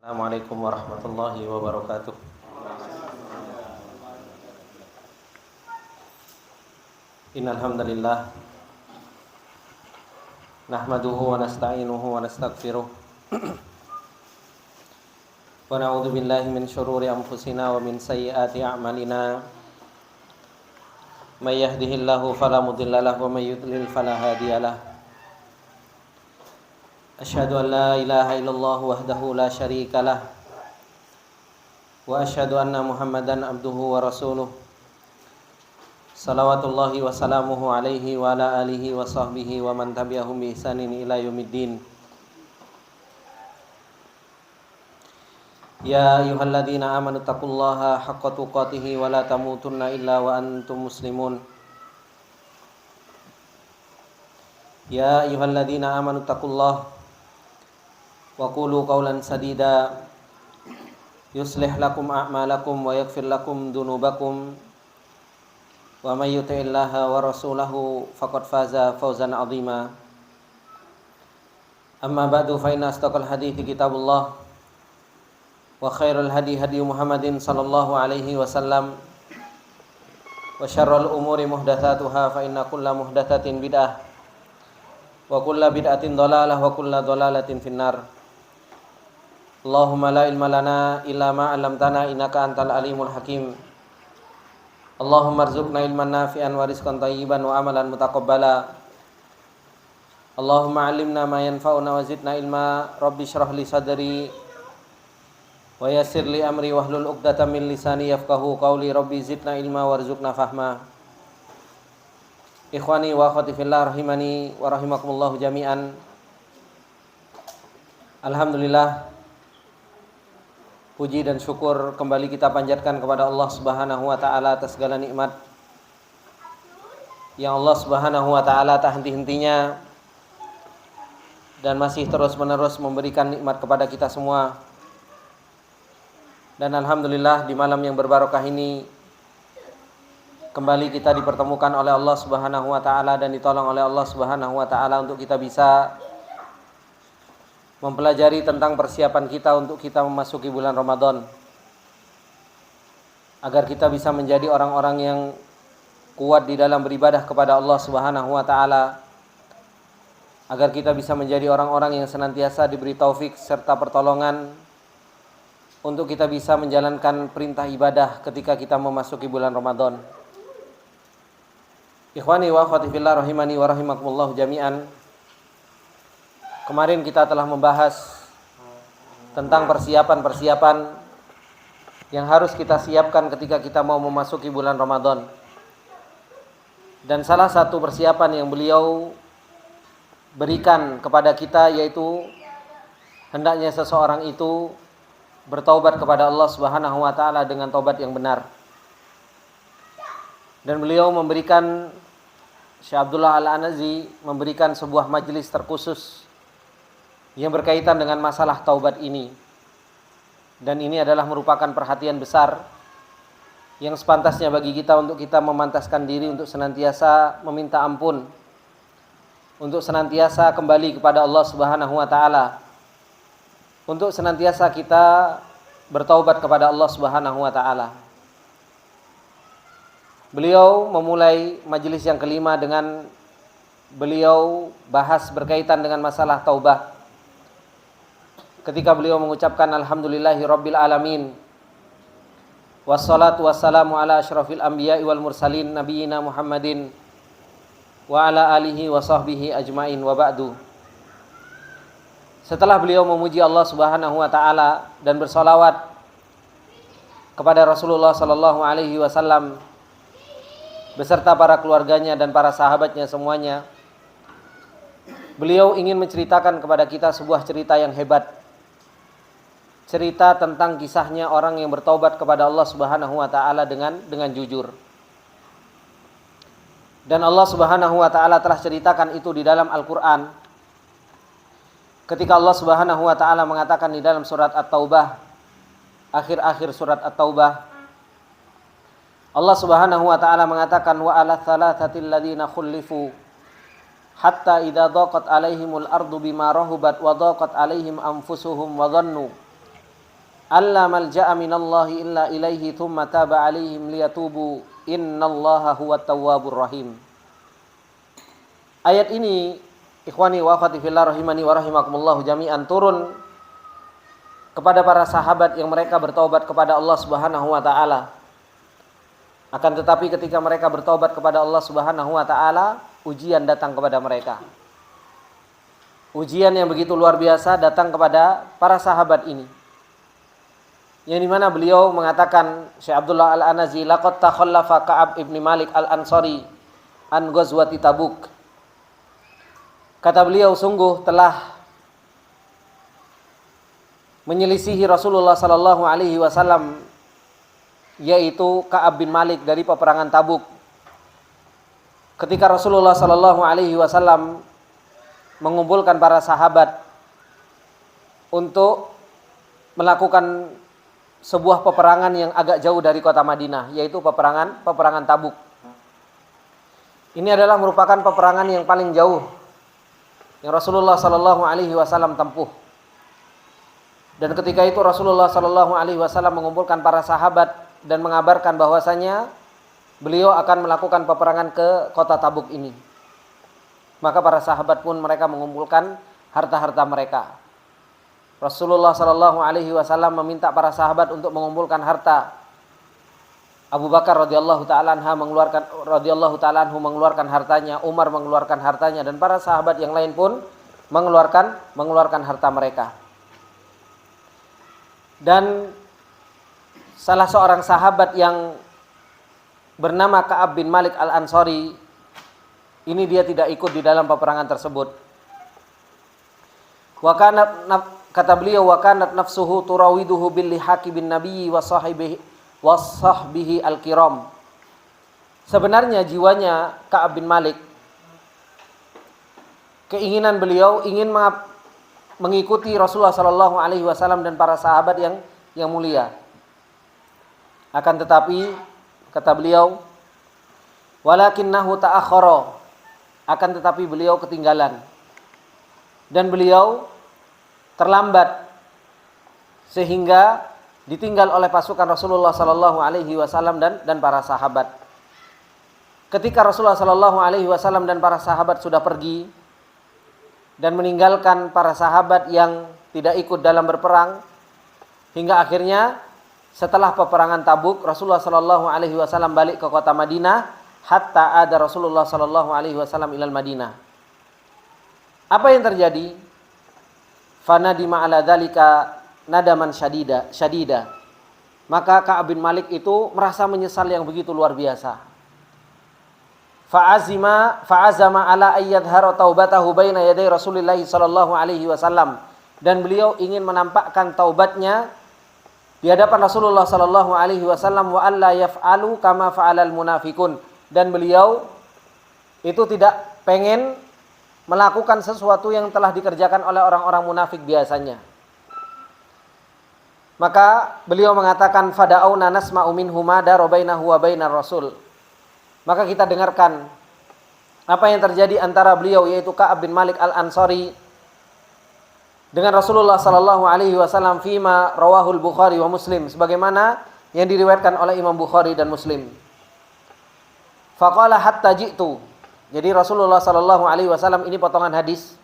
Assalamualaikum warahmatullahi wabarakatuh. Innal hamdalillah nahmaduhu wa nasta'inuhu wa nastaghfiruh wa na'udzu billahi min syururi anfusina wa min sayyiati a'malina. May yahdihillahu fala mudilla lahu wa may yudlil fala hadiyalah. Asyhadu an la ilaha illallah wahdahu la syarikalah wa asyhadu anna Muhammadan abduhu wa rasuluh. Salawatullahi wa salamuhu alaihi wa ala alihi wa sahbihi wa man tabi'ahum bi ihsanin ila yaumiddin. Ya ayyuhalladzina amanu taqullaha haqqa tuqatih wa la tamutunna illa wa antum muslimun. Ya ayyuhalladzina amanu taqullaha wa qulu qawlan sadida yuslih lakum a'malakum wa yaghfir lakum dhunubakum wa may yuti'illaha wa rasulahu faqad faza fawzan 'azima. Amma ba'du, fa inna asdaqal hadithi kitabullah wa khairul hadi hadi Muhammadin sallallahu alaihi wasallam wa syarrul umuri muhdatsatuha fa inna kulla muhdatsatin bid'ah wa kulla bid'atin dhalalah wa kulla dhalalatin finnar. Allahumma la ilma lana illa ma 'allamtana innaka antal alimul hakim. Allahumma arzuqna ilman nafi'an wa rizqan thayyiban wa amalan mutaqabbala. Allahumma 'allimna ma yanfa'una wa zidna ilma. Rabbi shrah li sadri wa yassir li amri wahlul 'uqdatam min lisani yafqahu qawli. Rabbi zidna ilma warzuqna fahma. Ikhwani wa akhwati fillah rahimani wa rahimakumullah jami'an. Alhamdulillah, puji dan syukur kembali kita panjatkan kepada Allah Subhanahu wa taala atas segala nikmat yang Allah Subhanahu wa taala tak henti-hentinya dan masih terus-menerus memberikan nikmat kepada kita semua. Dan alhamdulillah, di malam yang berbarokah ini kembali kita dipertemukan oleh Allah Subhanahu wa taala dan ditolong oleh Allah Subhanahu wa taala untuk kita bisa mempelajari tentang persiapan kita untuk kita memasuki bulan Ramadan, agar kita bisa menjadi orang-orang yang kuat di dalam beribadah kepada Allah Subhanahu wa taala, agar kita bisa menjadi orang-orang yang senantiasa diberi taufik serta pertolongan untuk kita bisa menjalankan perintah ibadah ketika kita memasuki bulan Ramadan. Ikhwani wa akhwati fillah rahimani wa rahimakumullah jami'an. Kemarin kita telah membahas tentang persiapan-persiapan yang harus kita siapkan ketika kita mau memasuki bulan Ramadan. Dan salah satu persiapan yang beliau berikan kepada kita yaitu hendaknya seseorang itu bertaubat kepada Allah Subhanahu wa taala dengan taubat yang benar. Dan beliau memberikan, Syekh Abdullah Al-Anazi memberikan sebuah majelis terkhusus yang berkaitan dengan masalah taubat ini. Dan ini adalah merupakan perhatian besar yang sepantasnya bagi kita untuk kita memantaskan diri untuk senantiasa meminta ampun, untuk senantiasa kembali kepada Allah Subhanahu wa taala, untuk senantiasa kita bertaubat kepada Allah Subhanahu wa taala. Beliau memulai majelis yang kelima dengan beliau bahas berkaitan dengan masalah taubah. Ketika beliau mengucapkan alhamdulillahi rabbil alamin wassalatu wassalamu ala asyrafil anbiya'i wal mursalin nabiyina Muhammadin wa ala alihi wa sahbihi ajmain wa ba'du. Setelah beliau memuji Allah Subhanahu wa taala dan bersolawat kepada Rasulullah sallallahu alaihi wasallam beserta para keluarganya dan para sahabatnya semuanya, beliau ingin menceritakan kepada kita sebuah cerita yang hebat. Cerita tentang kisahnya orang yang bertaubat kepada Allah Subhanahu wa taala dengan jujur. Dan Allah Subhanahu wa taala telah ceritakan itu di dalam Al-Qur'an. Ketika Allah Subhanahu wa taala mengatakan di dalam surat At-Taubah, akhir-akhir surat At-Taubah, Allah Subhanahu wa taala mengatakan wa 'ala tsalatsatil ladzina khulifu hatta idza dhaqat 'alaihimul ardu bima rahubat wa dhaqat 'alaihim anfusuhum wa dhannu alla malja'a minallahi illa ilaihi thumma taba 'alaihim liyatubu innallaha huwat tawwabur rahim. Ayat ini ikhwani wa akhwati fillah rahimani wa rahimakumullah jami'an turun kepada para sahabat yang mereka bertaubat kepada Allah Subhanahu wa taala. Akan tetapi ketika mereka bertaubat kepada Allah Subhanahu wa taala, ujian datang kepada mereka. Ujian yang begitu luar biasa datang kepada para sahabat ini. Yang dimana beliau mengatakan, Syekh Abdullah Al-Anazi, laqad takhallafa Ka'ab ibn Malik Al-Ansari an ghazwati Tabuk. Kata beliau, sungguh telah menyelisihi Rasulullah sallallahu alaihi wasallam, yaitu Ka'ab bin Malik dari peperangan Tabuk. Ketika Rasulullah sallallahu alaihi wasallam mengumpulkan para sahabat untuk melakukan sebuah peperangan yang agak jauh dari kota Madinah, yaitu peperangan Tabuk. Ini adalah merupakan peperangan yang paling jauh yang Rasulullah sallallahu alaihi wasallam tempuh. Dan ketika itu Rasulullah sallallahu alaihi wasallam mengumpulkan para sahabat dan mengabarkan bahwasanya beliau akan melakukan peperangan ke kota Tabuk ini. Maka para sahabat pun mereka mengumpulkan harta-harta mereka. Rasulullah sallallahu alaihi wasallam meminta para sahabat untuk mengumpulkan harta. Abu Bakar radhiyallahu taala anhu mengeluarkan hartanya, Umar mengeluarkan hartanya, dan para sahabat yang lain pun mengeluarkan harta mereka. Dan salah seorang sahabat yang bernama Ka'ab bin Malik Al-Ansari, ini dia tidak ikut di dalam peperangan tersebut. Kata beliau, wa kanat nafsuhu turawiduhu bil lihaqi bin nabiyyi wa sahbihi al-kiram. Sebenarnya jiwanya Ka'ab bin Malik, keinginan beliau ingin mengikuti Rasulullah sallallahu alaihi wasallam dan para sahabat yang mulia. Akan tetapi kata beliau, walakinnahu ta'akhkhara, akan tetapi beliau ketinggalan dan beliau terlambat sehingga ditinggal oleh pasukan Rasulullah sallallahu alaihi wasallam dan para sahabat. Ketika Rasulullah sallallahu alaihi wasallam dan para sahabat sudah pergi dan meninggalkan para sahabat yang tidak ikut dalam berperang, hingga akhirnya setelah peperangan Tabuk Rasulullah sallallahu alaihi wasallam balik ke kota Madinah, hatta ada Rasulullah sallallahu alaihi wasallam ilal Madinah. Apa yang terjadi? Fanadima ala dzalika nadaman syadida. Maka Ka'ab bin Malik itu merasa menyesal yang begitu luar biasa. Fa'azama ala ayyadhara taubatahu baina yaday Rasulillah sallallahu alaihi wasallam, dan beliau ingin menampakkan taubatnya di hadapan Rasulullah sallallahu alaihi wasallam, wa alla yaf'alu kama fa'alal munafikun, dan beliau itu tidak pengen melakukan sesuatu yang telah dikerjakan oleh orang-orang munafik biasanya. Maka beliau mengatakan, fada'auna nasma'u minhu ma dara bainahu wa bainar rasul. Maka kita dengarkan apa yang terjadi antara beliau, yaitu Ka'ab bin Malik Al-Ansari, dengan Rasulullah sallallahu alaihi wasallam, fima rawahul Bukhari wa Muslim, sebagaimana yang diriwayatkan oleh Imam Bukhari dan Muslim. Faqala hatta ji'tu. Jadi Rasulullah sallallahu alaihi wasallam, ini potongan hadis.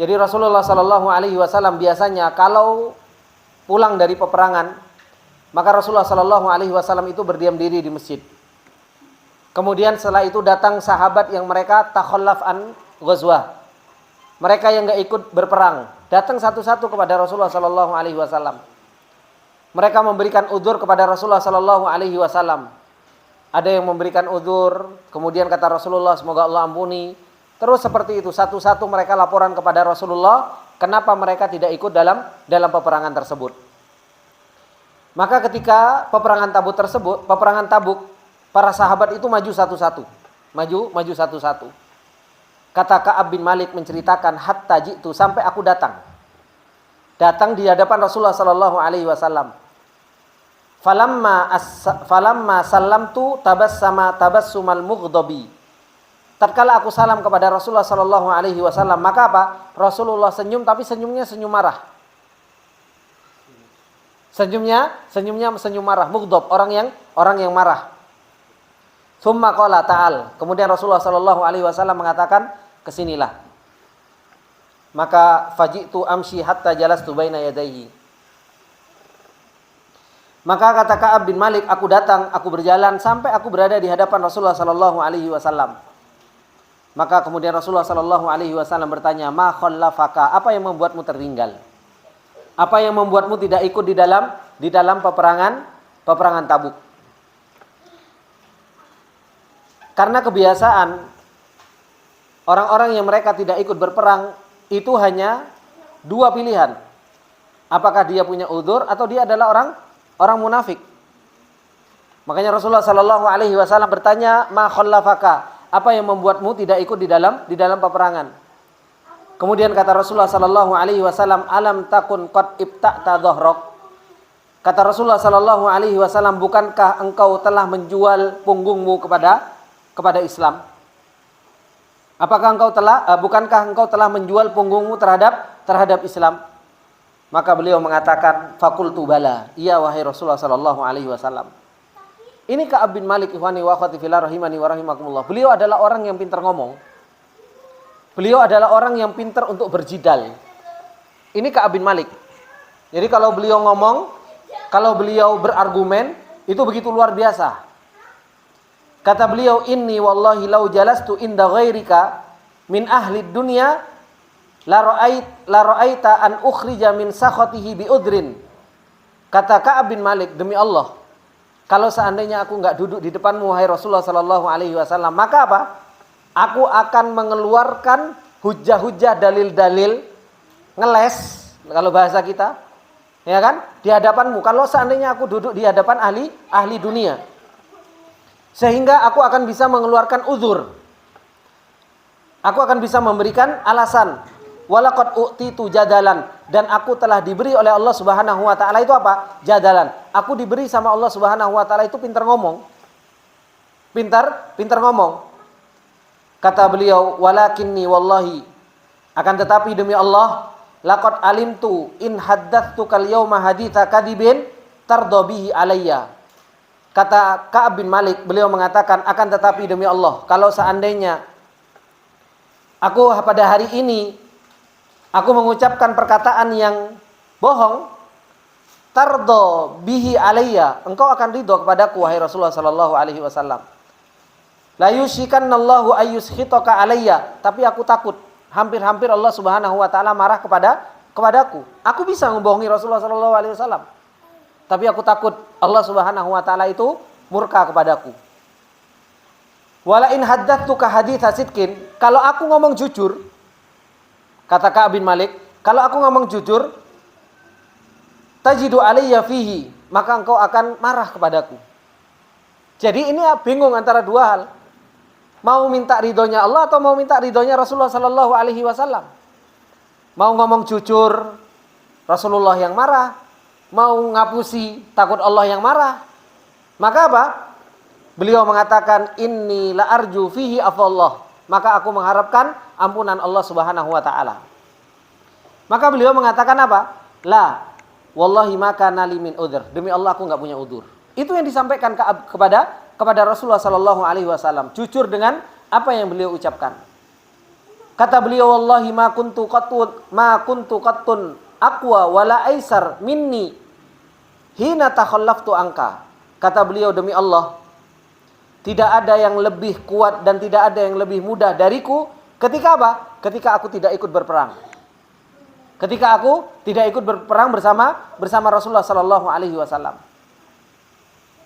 Jadi Rasulullah sallallahu alaihi wasallam biasanya kalau pulang dari peperangan, maka Rasulullah sallallahu alaihi wasallam itu berdiam diri di masjid. Kemudian setelah itu datang sahabat yang mereka takhallaf an ghazwah. Mereka yang enggak ikut berperang, datang satu-satu kepada Rasulullah sallallahu alaihi wasallam. Mereka memberikan udzur kepada Rasulullah sallallahu alaihi wasallam. Ada yang memberikan udzur, kemudian kata Rasulullah, semoga Allah ampuni. Terus seperti itu, satu-satu mereka laporan kepada Rasulullah, kenapa mereka tidak ikut dalam peperangan tersebut. Maka ketika peperangan Tabuk, para sahabat itu maju satu-satu. Maju satu-satu. Kata Ka'ab bin Malik menceritakan, hatta jitu, sampai aku datang. Datang di hadapan Rasulullah sallallahu alaihi wasallam. Falamma sallamtu tabassumal mughdabi. Tatkala aku salam kepada Rasulullah sallallahu alaihi wasallam, maka apa? Rasulullah senyum, tapi senyumnya senyum marah. Senyum marah, mughdab, orang yang marah. Tsumma qala ta'al. Kemudian Rasulullah sallallahu alaihi wasallam mengatakan, kesinilah. Maka faji'tu amshi hatta jalastu baina yadayhi. Maka kata Ka'ab bin Malik, aku datang, aku berjalan sampai aku berada di hadapan Rasulullah sallallahu alaihi wasallam. Maka kemudian Rasulullah sallallahu alaihi wasallam bertanya, "Ma khallafaka?" Apa yang membuatmu tertinggal? Apa yang membuatmu tidak ikut di dalam peperangan Tabuk? Karena kebiasaan orang-orang yang mereka tidak ikut berperang itu hanya dua pilihan. Apakah dia punya udzur atau dia adalah orang munafik. Makanya Rasulullah sallallahu alaihi wasallam bertanya, "Ma khallafaka?" Apa yang membuatmu tidak ikut di dalam peperangan? Kemudian kata Rasulullah sallallahu alaihi wasallam, "Alam takun qad ibta'ta dhahrok?" Kata Rasulullah sallallahu alaihi wasallam, bukankah engkau telah menjual punggungmu kepada Islam? Bukankah engkau telah menjual punggungmu terhadap Islam? Maka beliau mengatakan, "Faqultu bala." Iya wahai Rasulullah sallallahu alaihi wasallam. Ini Ka'ab bin Malik, ikhwani wa akhwati fillah rahimani wa rahimakumullah. Beliau adalah orang yang pintar ngomong. Beliau adalah orang yang pintar untuk berjidal. Ini Ka'ab bin Malik. Jadi kalau beliau ngomong, kalau beliau berargumen, itu begitu luar biasa. Kata beliau, "Inni wallahi lau jalastu inda ghairika min ahli dunya la ra'aita an ukhrija min sakhatihi bi udrin." Kata Ka'ab bin Malik, demi Allah, kalau seandainya aku enggak duduk di depanmu wahai Rasulullah sallallahu alaihi wasallam, maka apa? Aku akan mengeluarkan hujah-hujah, dalil-dalil, ngeles kalau bahasa kita, ya kan? Di hadapanmu. Kalau seandainya aku duduk di hadapan ahli dunia, sehingga aku akan bisa mengeluarkan uzur. Aku akan bisa memberikan alasan. Walaqad u'titu jadalan, dan aku telah diberi oleh Allah Subhanahu wa taala itu apa? Jadalan. Aku diberi sama Allah Subhanahu wa taala itu pintar ngomong. Pintar ngomong. Kata beliau, "Walakinni wallahi, akan tetapi demi Allah, laqad alimtu in haddatstukal yauma haditsa kadibin tarda bihi alayya." Kata Ka'ab bin Malik, beliau mengatakan, akan tetapi demi Allah, kalau seandainya aku pada hari ini aku mengucapkan perkataan yang bohong, tardo bihi alayya, engkau akan ridho kepadaku wahai Rasulullah sallallahu alaihi wasallam. La yushikanallahu ayyushitaka alayya, tapi aku takut hampir-hampir Allah Subhanahu wa taala marah kepadaku. Aku bisa membohongi Rasulullah sallallahu alaihi wasallam, tapi aku takut Allah Subhanahu wa taala itu murka kepadaku. Wala in haddatsuka haditsa sidqin, kalau aku ngomong jujur, kata Ka'ab bin Malik, kalau aku ngomong jujur, tajidu alayya fihi, maka engkau akan marah kepadaku. Jadi ini bingung antara dua hal. Mau minta ridhonya Allah atau mau minta ridhonya Rasulullah sallallahu alaihi wasallam. Mau ngomong jujur, Rasulullah yang marah. Mau ngapusi, takut Allah yang marah. Maka apa? Beliau mengatakan, "Inni la arju fihi afallah." Maka aku mengharapkan ampunan Allah Subhanahu wa taala. Maka beliau mengatakan apa? La wallahi ma kana li min udhr. Demi Allah aku enggak punya udzur. Itu yang disampaikan kepada Rasulullah sallallahu alaihi wasallam, jujur dengan apa yang beliau ucapkan. Kata beliau, "Wallahi ma kuntu qattun aqwa wala aisar minni hina takhallaftu anka." Kata beliau, demi Allah, tidak ada yang lebih kuat dan tidak ada yang lebih mudah dariku ketika apa? Ketika aku tidak ikut berperang. Ketika aku tidak ikut berperang bersama Rasulullah sallallahu alaihi wasallam.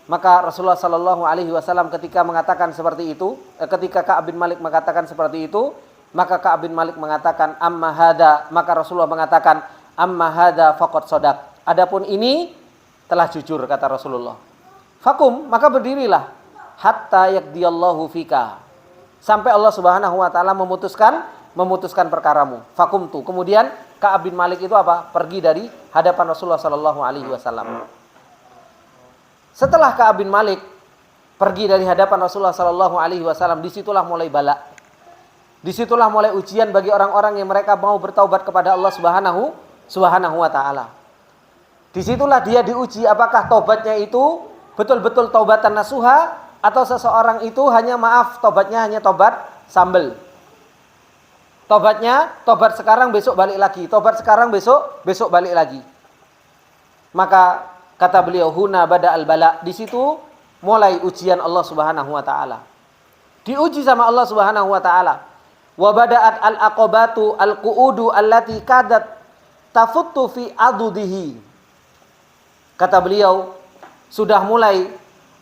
Maka Rasulullah sallallahu alaihi wasallam ketika mengatakan seperti itu, ketika Ka'ab bin Malik mengatakan seperti itu, maka Ka'ab bin Malik mengatakan, "Amma hada," maka Rasulullah mengatakan, "Amma hada faqad shadaq." Adapun ini telah jujur, kata Rasulullah. Fakum, maka berdirilah hatta yaqdiyallahu fika, sampai Allah Subhanahu wa taala memutuskan perkaramu. Fakum tu. Kemudian Ka'ab bin Malik itu apa? Pergi dari hadapan Rasulullah sallallahu alaihi wasallam. Setelah Ka'ab bin Malik pergi dari hadapan Rasulullah sallallahu alaihi wasallam, disitulah mulai bala. Disitulah mulai ujian bagi orang-orang yang mereka mau bertaubat kepada Allah Subhanahu wa taala. Disitulah dia diuji apakah taubatnya itu betul-betul taubatan nasuha atau seseorang itu hanya tobatnya hanya tobat sambel. Tobatnya, tobat sekarang besok balik lagi, tobat sekarang besok balik lagi. Maka kata beliau huna bada al-bala, di situ mulai ujian Allah Subhanahu wa taala. Diuji sama Allah Subhanahu wa taala. Wa bada'at al-aqabatu al-qu'udu allati kadat tafuttu fi adudihi. Kata beliau, sudah mulai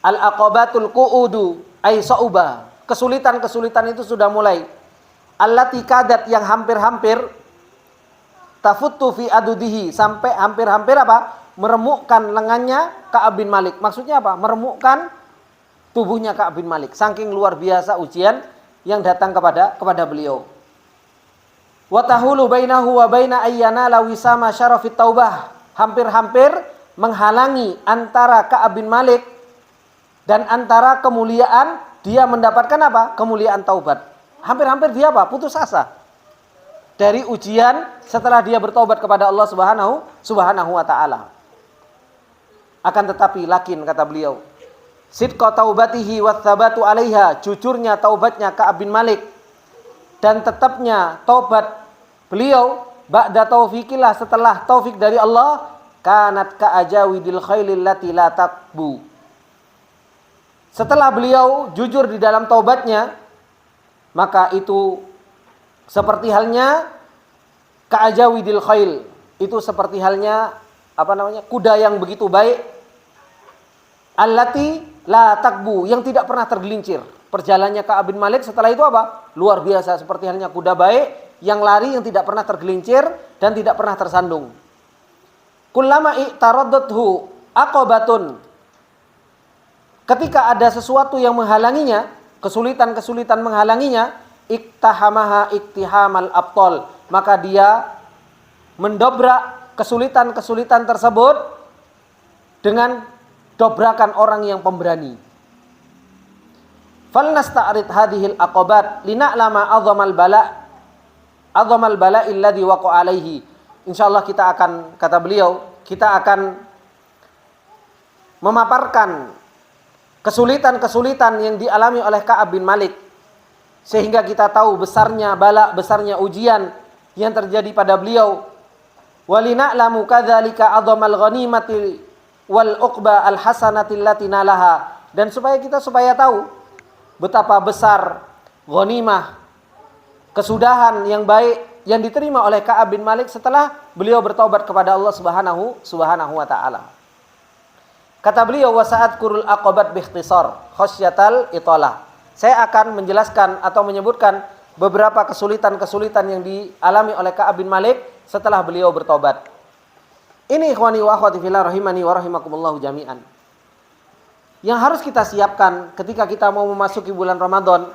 al-aqabatul qu'udu ay sa'uba. Kesulitan-kesulitan itu sudah mulai. Allati kadat yang hampir-hampir tafuttu fi adudihi, sampai hampir-hampir apa? Meremukkan lengannya Ka'ab bin Malik. Maksudnya apa? Meremukkan tubuhnya Ka'ab bin Malik. Saking luar biasa ujian yang datang kepada beliau. Wa tahulu bainahu wa baina ayyana la wisama syarafit taubah. Hampir-hampir menghalangi antara Ka'ab bin Malik dan antara kemuliaan dia mendapatkan apa? Kemuliaan taubat. Hampir-hampir dia apa? Putus asa dari ujian setelah dia bertobat kepada Allah Subhanahu wa taala. Akan tetapi lakin kata beliau, sidqa taubatihi wa tsabatu 'alaiha, jujurnya taubatnya Ka'ab bin Malik dan tetapnya taubat beliau ba'da taufiqillah, setelah taufik dari Allah, kanat ka'ajawidil khailil lati la taqbu. Setelah beliau jujur di dalam taubatnya, maka itu seperti halnya ka'ajawidil khail, itu seperti halnya kuda yang begitu baik, allati la takbu, yang tidak pernah tergelincir. Perjalanannya Ka'ab bin Malik setelah itu apa? Luar biasa, seperti halnya kuda baik yang lari yang tidak pernah tergelincir dan tidak pernah tersandung. Kullama i'taraddathu aqabatun, ketika ada sesuatu yang menghalanginya, kesulitan-kesulitan menghalanginya, iktahamaha iktihamal abtol, maka dia mendobrak kesulitan-kesulitan tersebut dengan dobrakan orang yang pemberani. Falnasta'rid hadhil aqabat lina'lama adhamal bala alladhi waqa'a alaihi. Insyaallah kita akan, kata beliau, kita akan memaparkan kesulitan-kesulitan yang dialami oleh Ka'ab bin Malik, sehingga kita tahu besarnya bala, besarnya ujian yang terjadi pada beliau. Walina'lamu kadzalika 'adhamal ghanimati wal uqba al hasanati allati nalaha, dan supaya tahu betapa besar ghanimah, kesudahan yang baik yang diterima oleh Ka'ab bin Malik setelah beliau bertobat kepada Allah Subhanahu wa taala. Kata beliau, wa sa'adkurul aqabat biikhtisar khasyatal italah. Saya akan menjelaskan atau menyebutkan beberapa kesulitan-kesulitan yang dialami oleh Ka'ab bin Malik setelah beliau bertobat. Ini ikhwani wa akhwati fillah rahimani wa rahimakumullah jami'an. Yang harus kita siapkan ketika kita mau memasuki bulan Ramadan,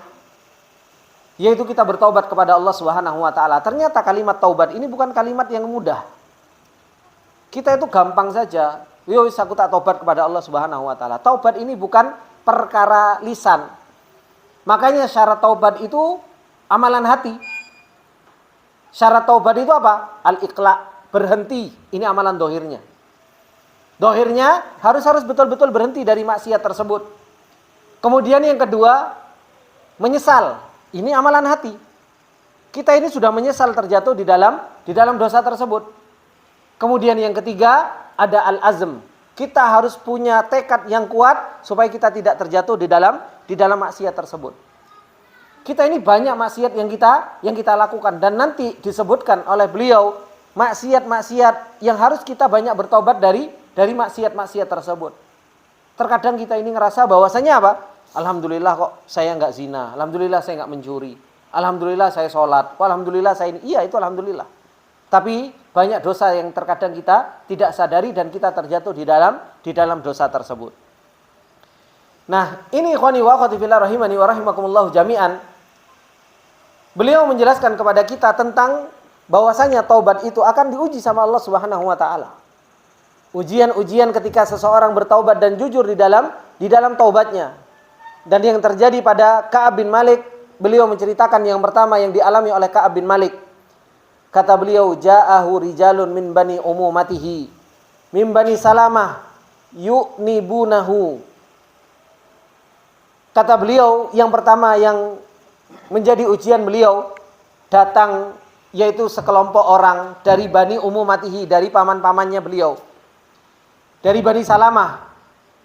yaitu kita bertobat kepada Allah Subhanahu wa taala. Ternyata kalimat taubat ini bukan kalimat yang mudah. Kita itu gampang saja, yo wis aku tak taubat kepada Allah Subhanahu wa taala. Taubat ini bukan perkara lisan. Makanya syarat taubat itu amalan hati. Syarat taubat itu apa? Al-iqla, berhenti. Ini amalan dohirnya. Dohirnya harus betul-betul berhenti dari maksiat tersebut. Kemudian yang kedua, menyesal. Ini amalan hati. Kita ini sudah menyesal terjatuh di dalam dosa tersebut. Kemudian yang ketiga, ada al-azm. Kita harus punya tekad yang kuat supaya kita tidak terjatuh di dalam maksiat tersebut. Kita ini banyak maksiat yang kita lakukan, dan nanti disebutkan oleh beliau maksiat-maksiat yang harus kita banyak bertobat dari maksiat-maksiat tersebut. Terkadang kita ini ngerasa bahwasanya apa? Alhamdulillah kok saya enggak zina, alhamdulillah saya enggak mencuri, alhamdulillah saya sholat, alhamdulillah saya ini. Iya, itu alhamdulillah. Tapi banyak dosa yang terkadang kita tidak sadari dan kita terjatuh di dalam dosa tersebut. Nah, ini ikhwani wa akhwati fillah rahimani wa rahimakumullah jami'an. Beliau menjelaskan kepada kita tentang bahwasanya taubat itu akan diuji sama Allah Subhanahu wa taala. Ujian-ujian ketika seseorang bertaubat dan jujur di dalam taubatnya. Dan yang terjadi pada Ka'ab bin Malik, beliau menceritakan yang pertama yang dialami oleh Ka'ab bin Malik. Kata beliau, ja'ahu rijalun min bani umumatihi. min Bani Salamah yu'nibunahu. Kata beliau, yang pertama yang menjadi ujian beliau datang, yaitu sekelompok orang dari Bani Ummatihi, dari paman-pamannya beliau, dari Bani Salamah,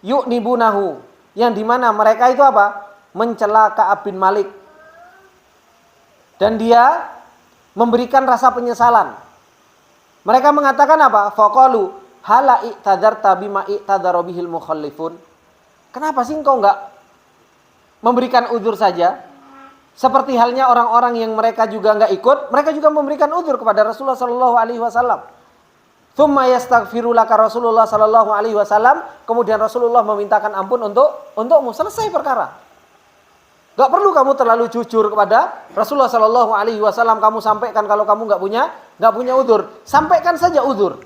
yu'nibunahu, yang dimana mereka itu apa? Mencela Ka'ab bin Malik, dan dia memberikan rasa penyesalan. Mereka mengatakan apa? Faqalu hala i'tadarta bima i'tadara bihil mukhallifun. Kenapa sih engkau enggak memberikan udzur saja? Seperti halnya orang-orang yang mereka juga enggak ikut, mereka juga memberikan udzur kepada Rasulullah sallallahu alaihi wasallam. Tsumma yastaghfiru laka Rasulullah sallallahu alaihi wasallam, kemudian Rasulullah memintakan ampun untukmu, selesai perkara. Enggak perlu kamu terlalu jujur kepada Rasulullah sallallahu alaihi wasallam, kamu sampaikan kalau kamu enggak punya udzur. Sampaikan saja udzur,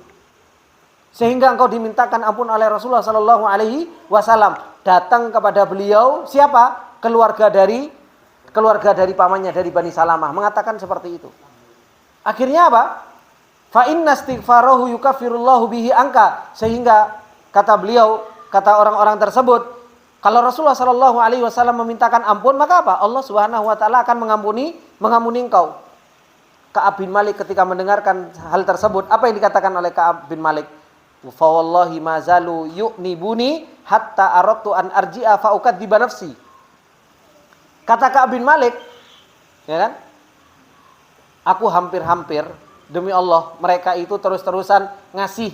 sehingga engkau dimintakan ampun oleh Rasulullah sallallahu alaihi wasallam. Datang kepada beliau siapa? Keluarga dari pamannya, dari Bani Salamah, mengatakan seperti itu. Akhirnya apa? Fa inna istighfarahu yukaffirullahu bihi angka, sehingga kata beliau, kata orang-orang tersebut, kalau Rasulullah sallallahu alaihi wasallam memintakan ampun, maka apa? Allah Subhanahu wa taala akan mengampuni engkau. Ka'ab bin Malik ketika mendengarkan hal tersebut, apa yang dikatakan oleh Ka'ab bin Malik? Fa wallahi ma zalu yu'nibuni hatta aradtu an arji'a fa ukadziba nafsi. Kata Ka'ab bin Malik, ya kan? Aku hampir-hampir, demi Allah, mereka itu terus-terusan ngasih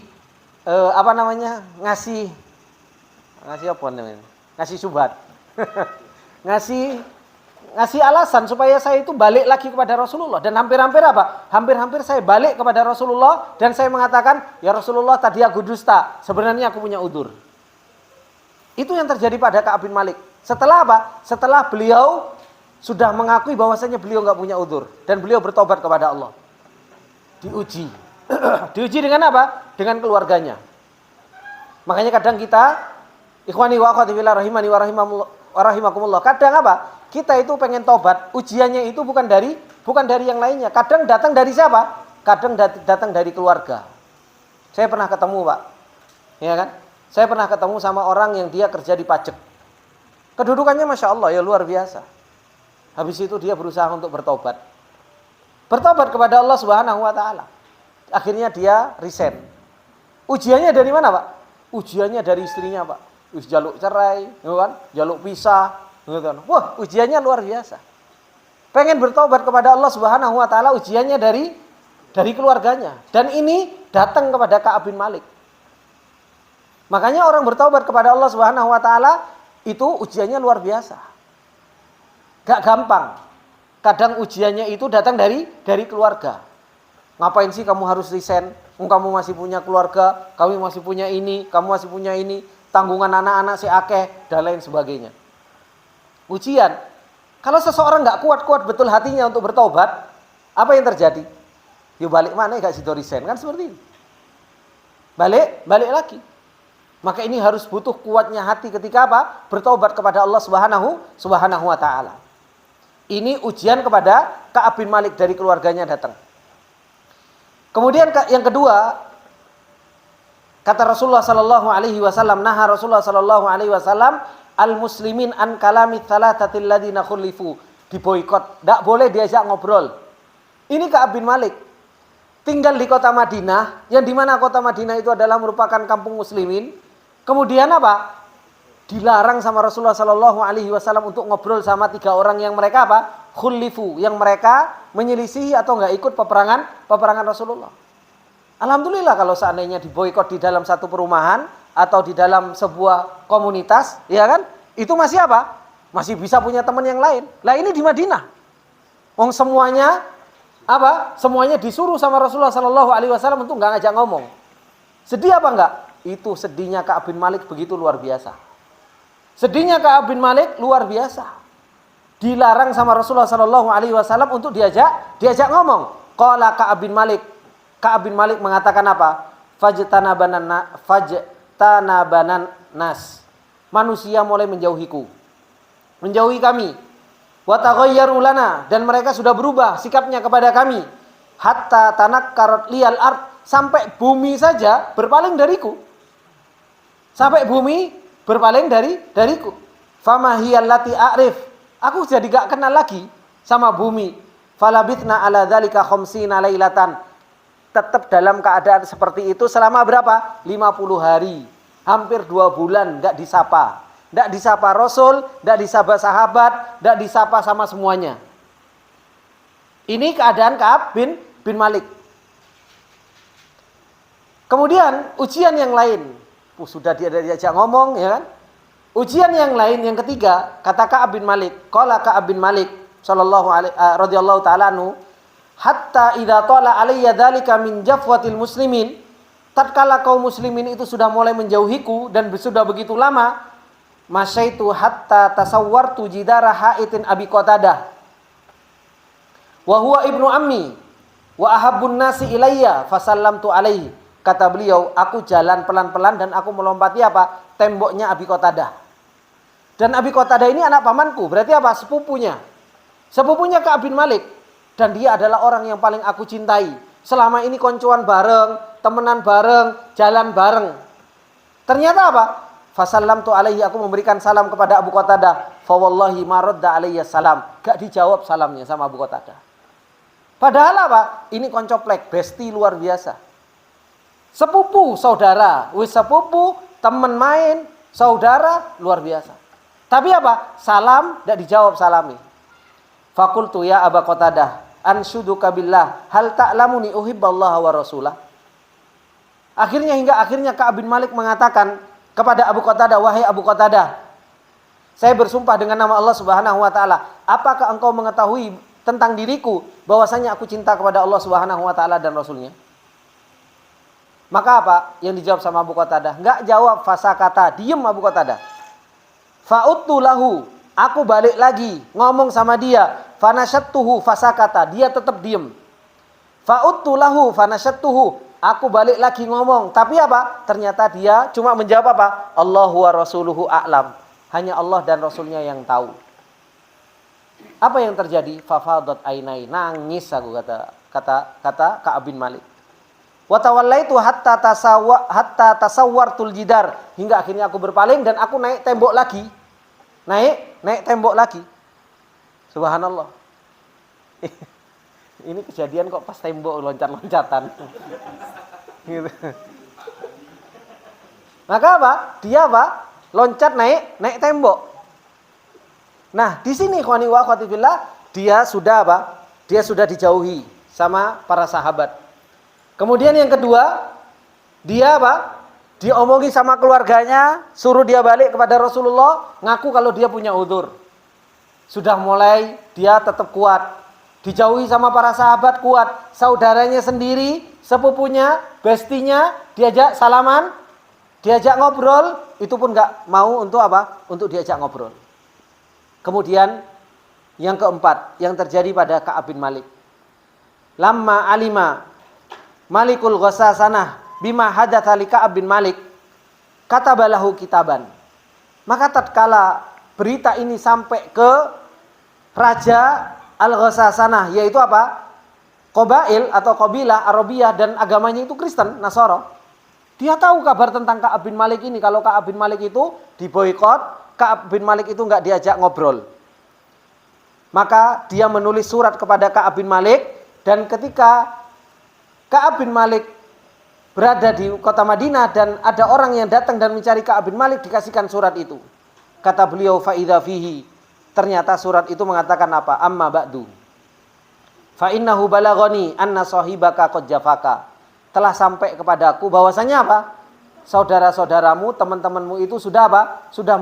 ngasih apa namanya? Ngasih subhat. ngasih alasan supaya saya itu balik lagi kepada Rasulullah. Dan hampir-hampir apa? Hampir-hampir saya balik kepada Rasulullah dan saya mengatakan, ya Rasulullah, tadi aku dusta, sebenarnya aku punya udzur. Itu yang terjadi pada Ka'ab bin Malik. Setelah apa? Setelah beliau sudah mengakui bahwasanya beliau nggak punya udzur dan beliau bertobat kepada Allah. Diuji. Diuji dengan apa? Dengan keluarganya. Makanya kadang kita, ikhwani wa akhwati fillah rahimani wa rahimakumullah, kadang apa? Kita itu pengen tobat, ujiannya itu bukan dari yang lainnya. Kadang datang dari siapa? Kadang datang dari keluarga. Saya pernah ketemu, Pak. Ya kan? Saya pernah ketemu sama orang yang dia kerja di pajak. Kedudukannya Masya Allah, ya luar biasa. Habis itu dia berusaha untuk bertobat. Bertobat kepada Allah Subhanahu wa taala. Akhirnya dia resign. Ujiannya dari mana, Pak? Ujiannya dari istrinya, Pak. Jaluk cerai, kan? Jaluk pisah. Wah, ujiannya luar biasa. Pengen bertobat kepada Allah Subhanahu wa taala, ujiannya dari keluarganya. Dan ini datang kepada Ka'ab bin Malik. Makanya orang bertobat kepada Allah Subhanahu wa taala itu ujiannya luar biasa. Gak gampang. Kadang ujiannya itu datang dari keluarga. Ngapain sih kamu harus resign? Kamu masih punya keluarga, kamu masih punya ini, kamu masih punya ini, tanggungan anak-anak si akeh dan lain sebagainya. Ujian. Kalau seseorang nggak kuat betul hatinya untuk bertobat, apa yang terjadi? Yuk balik mana gak sido resign, kan seperti ini. Balik lagi. Maka ini harus butuh kuatnya hati ketika apa? Bertobat kepada Allah Subhanahu wa taala. Ini ujian kepada Ka'ab bin Malik, dari keluarganya datang. Kemudian yang kedua, kata Rasulullah sallallahu alaihi wasallam, naha Rasulullah sallallahu alaihi wasallam al-muslimin an kalami thalathatil ladzina khulifu, diboikot, enggak boleh diajak ngobrol. Ini Ka'ab bin Malik tinggal di kota Madinah, yang dimana kota Madinah itu adalah merupakan kampung muslimin. Kemudian apa? Dilarang sama Rasulullah sallallahu alaihi wasallam untuk ngobrol sama 3 orang yang mereka apa? Khulifu, yang mereka menyelisihi atau enggak ikut peperangan Rasulullah. Alhamdulillah kalau seandainya diboikot di dalam satu perumahan atau di dalam sebuah komunitas, ya kan? Itu masih apa? Masih bisa punya teman yang lain. Lah ini di Madinah. Wong semuanya apa? Semuanya disuruh sama Rasulullah sallallahu alaihi wasallam untuk enggak ngajak ngomong. Sedih apa enggak? Itu sedihnya Ka'ab bin Malik begitu luar biasa. Sedihnya Ka'ab bin Malik luar biasa. Dilarang sama Rasulullah sallallahu alaihi wasallam untuk diajak ngomong. Qala Ka'ab bin Malik. Ka'ab bin Malik mengatakan apa? Fajtanabanan nas. Manusia mulai menjauhiku. Menjauhi kami. Wa taghayyaru lana, dan mereka sudah berubah sikapnya kepada kami. Hatta tanakkarat liyal ard, sampai bumi saja berpaling dariku. Sampai bumi berpaling dariku. Fama hiyallati a'rif. Aku jadi gak kenal lagi sama bumi. Falabithna ala dzalika khamsina lailatan. Tetap dalam keadaan seperti itu selama berapa? 50 hari. Hampir 2 bulan gak disapa. Gak disapa Rasul, gak disapa sahabat, gak disapa sama semuanya. Ini keadaan Ka'ab bin Malik. Kemudian ujian yang lain. Sudah dia diajak ngomong, ya kan? Ujian yang lain yang ketiga, kata Ka'ab bin Malik, qala Ka'ab bin Malik radhiyallahu taala anhu, hatta idza tala alayya dzalika min jafwatil muslimin, tatkala kaum muslimin itu sudah mulai menjauhiku dan sudah begitu lama, masyaitu hatta tasawwartu jidara haitin Abi Qatadah wa huwa ibnu ammi wa ahabbun nasi ilayya fasallamtu alaihi. Kata beliau, aku jalan pelan-pelan dan aku melompati apa? Temboknya Abi Qatadah. Dan Abi Qatadah ini anak pamanku, berarti apa? Sepupunya. Sepupunya Ka'ab bin Malik. Dan dia adalah orang yang paling aku cintai. Selama ini koncoan bareng, temenan bareng, jalan bareng. Ternyata apa? Fasallamtu alaihi, aku memberikan salam kepada Abu Qatadah. Fa wallahi ma radda alayya salam. Gak dijawab salamnya sama Abu Qatadah. Padahal apa? Ini koncoplek, besti luar biasa. Sepupu, saudara, sepupu, teman main, saudara, luar biasa. Tapi apa? Salam, tidak dijawab salami. Fakultu ya Aba Qatadah, anshuduka billah, hal ta'lamuni uhibballaha wa rasulah. Akhirnya Ka'ab bin Malik mengatakan kepada Abu Qatadah, wahai Abu Qatadah, saya bersumpah dengan nama Allah Subhanahu wa taala, apakah engkau mengetahui tentang diriku bahwasanya aku cinta kepada Allah Subhanahu wa taala dan Rasulnya? Maka apa? Yang dijawab sama Abu Qatadah, enggak jawab, fasakata, diem Abu Qatadah. Fa'udtu lahu, aku balik lagi ngomong sama dia, fanasyattuhu fasakata, dia tetap diem. Fa'udtu lahu fanasyattuhu, aku balik lagi ngomong, tapi apa? Ternyata dia cuma menjawab apa? Allahu wa rasuluhu a'lam. Hanya Allah dan Rasulnya yang tahu. Apa yang terjadi? Fafadat ainai, nangis aku, kata Ka'ab bin Malik. Wa tawallaitu hatta tasawwartul jidar, hingga akhirnya aku berpaling dan aku naik tembok lagi. Naik tembok lagi. Subhanallah. Ini kejadian kok pas tembok loncat-loncatan. Gitu. Maka apa? Dia apa? Loncat naik tembok. Nah, di sini ikhwani wa akhwati fillah, dia sudah apa? Dia sudah dijauhi sama para sahabat. Kemudian yang kedua, dia apa? Diomongi sama keluarganya, suruh dia balik kepada Rasulullah, ngaku kalau dia punya uzur. Sudah mulai dia tetap kuat. Dijauhi sama para sahabat kuat. Saudaranya sendiri, sepupunya, bestinya, diajak salaman, diajak ngobrol, itu pun gak mau untuk apa? Untuk diajak ngobrol. Kemudian yang keempat, yang terjadi pada Ka'ab bin Malik. Lamma alima Malikul Ghassasanah bima hadatsa li Ka'ab bin Malik, katabalahu kitaban. Maka tatkala berita ini sampai ke Raja Al-Ghassasanah, yaitu apa? Qabail atau qabilah Arabiyah dan agamanya itu Kristen, Nasara. Dia tahu kabar tentang Ka'ab bin Malik ini, kalau Ka'ab bin Malik itu diboikot, Ka'ab bin Malik itu enggak diajak ngobrol. Maka dia menulis surat kepada Ka'ab bin Malik, dan ketika Ka'ab bin Malik berada di kota Madinah dan ada orang yang datang dan mencari Ka'ab bin Malik, dikasihkan surat itu. Kata beliau, fa'idha fihi, ternyata surat itu mengatakan apa? Amma ba'du, fa'innahu balagoni anna sahibaka qad jafaka. Telah sampai kepadaku bahwasanya apa? Saudara-saudaramu, teman-temanmu itu sudah apa? Sudah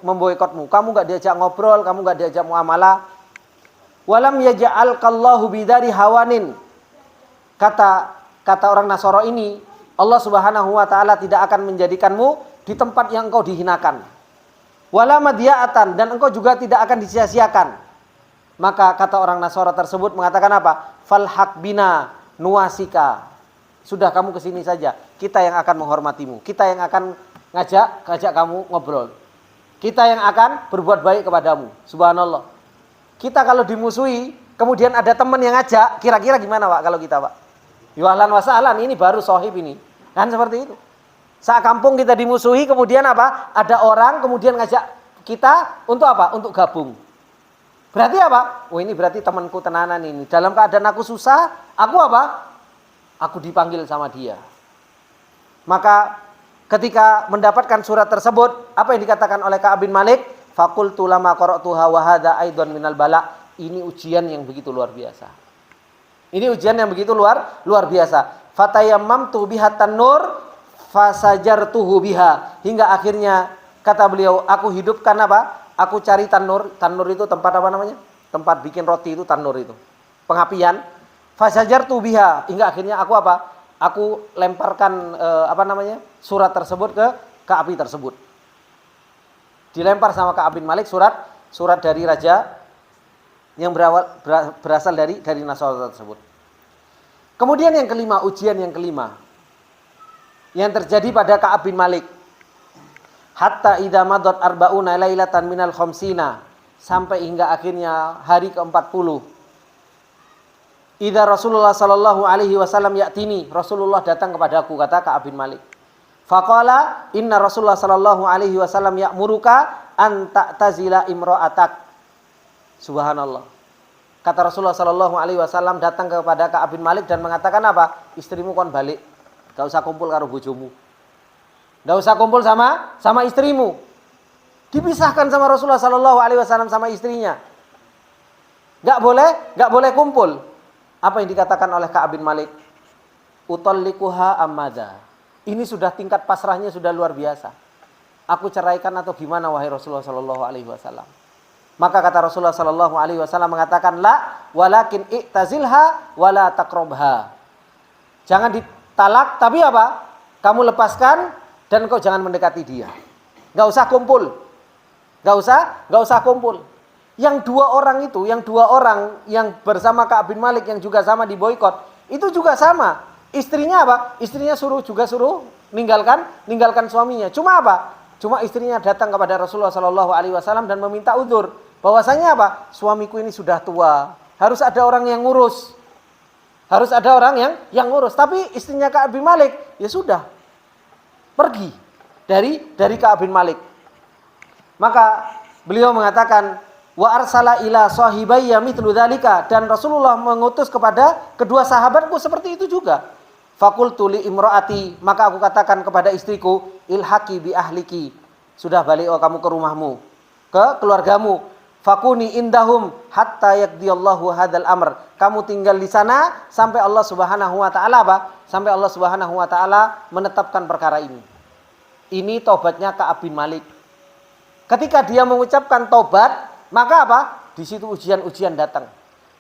memboikotmu. Kamu enggak diajak ngobrol, kamu enggak diajak muamalah. Walam yaj'alkallahu bidari hawanin. Kata orang Nasara ini, Allah Subhanahu wa taala tidak akan menjadikanmu di tempat yang engkau dihinakan. Wala madiyatan, dan engkau juga tidak akan disia-siakan. Maka kata orang Nasara tersebut mengatakan apa? Falhaq bina nuwasika. Sudah, kamu kesini saja, kita yang akan menghormatimu, kita yang akan ngajak kamu ngobrol, kita yang akan berbuat baik kepadamu. Subhanallah. Kita kalau dimusuhi, kemudian ada teman yang ngajak, kira-kira gimana Pak kalau kita Pak? Yuahlan wasalan, ini baru sohib ini. Kan seperti itu. Saat kampung kita dimusuhi, kemudian apa? Ada orang kemudian ngajak kita untuk apa? Untuk gabung. Berarti apa? Oh, ini berarti temanku tenanan ini. Dalam keadaan aku susah, aku apa? Aku dipanggil sama dia. Maka ketika mendapatkan surat tersebut, apa yang dikatakan oleh Ka'ab bin Malik? Faqultu lama qara'tuha wa hadza aidan minal bala. Ini ujian yang begitu luar biasa. Ini ujian yang begitu luar biasa. Fatayammamtu biha tanur fasajartuhu biha. Hingga akhirnya kata beliau, aku hidupkan apa? Aku cari tanur. Tanur itu tempat apa namanya? Tempat bikin roti itu tanur itu. Pengapian. Fasajartuhu biha. Hingga akhirnya aku apa? Aku lemparkan surat tersebut ke api tersebut. Dilempar sama Ka'ab bin Malik surat dari raja yang berasal dari Nasrani tersebut. Kemudian yang kelima, ujian yang kelima yang terjadi pada Ka'ab bin Malik. Hatta idza madat arba'una lailatan minal khamsina, sampai hingga akhirnya hari ke-40. Idza Rasulullah sallallahu alaihi wasallam ya'tini, Rasulullah datang kepadaku, kata Ka'ab bin Malik. Faqala inna Rasulullah sallallahu alaihi wasallam ya'muruka an ta'tazila imra'atak. Subhanallah. Kata Rasulullah sallallahu alaihi wasallam datang kepada Ka'ab bin Malik dan mengatakan apa? Istrimu kon balik. Gak usah kumpul karo bojomu. Gak usah kumpul sama istrimu. Dipisahkan sama Rasulullah sallallahu alaihi wasallam sama istrinya. Gak boleh kumpul. Apa yang dikatakan oleh Ka'ab bin Malik? Utallikuha amada. Ini sudah tingkat pasrahnya sudah luar biasa. Aku ceraikan atau gimana wahai Rasulullah sallallahu alaihi wasallam? Maka kata Rasulullah sallallahu alaihi wasallam mengatakan la walakin i'tazilha wala taqrabha. Jangan ditalak, tapi apa? Kamu lepaskan dan kau jangan mendekati dia. Enggak usah kumpul. Enggak usah kumpul. Yang dua orang yang bersama Ka'ab bin Malik yang juga sama diboikot, itu juga sama. Istrinya apa? Istrinya suruh ninggalkan suaminya. Cuma apa? Cuma istrinya datang kepada Rasulullah sallallahu alaihi wasallam dan meminta uzur. Bahwasanya apa? Suamiku ini sudah tua, harus ada orang yang ngurus. Tapi istrinya Ka'ab bin Malik ya sudah pergi dari Ka'ab bin Malik. Maka beliau mengatakan wa arsala ila sahibayya mithlu dzalika, dan Rasulullah mengutus kepada kedua sahabatku seperti itu juga. Faqultu li imraati, maka aku katakan kepada istriku, ilhaqi bi ahliki. Sudah balik kamu ke rumahmu, ke keluargamu. Fakuni indahum hatta yaqdiyallahu hadzal amr. Kamu tinggal di sana sampai Allah Subhanahu wa taala Sampai Allah Subhanahu wa taala menetapkan perkara ini. Ini taubatnya Ka'ab bin Malik. Ketika dia mengucapkan taubat, maka apa? Di situ ujian-ujian datang.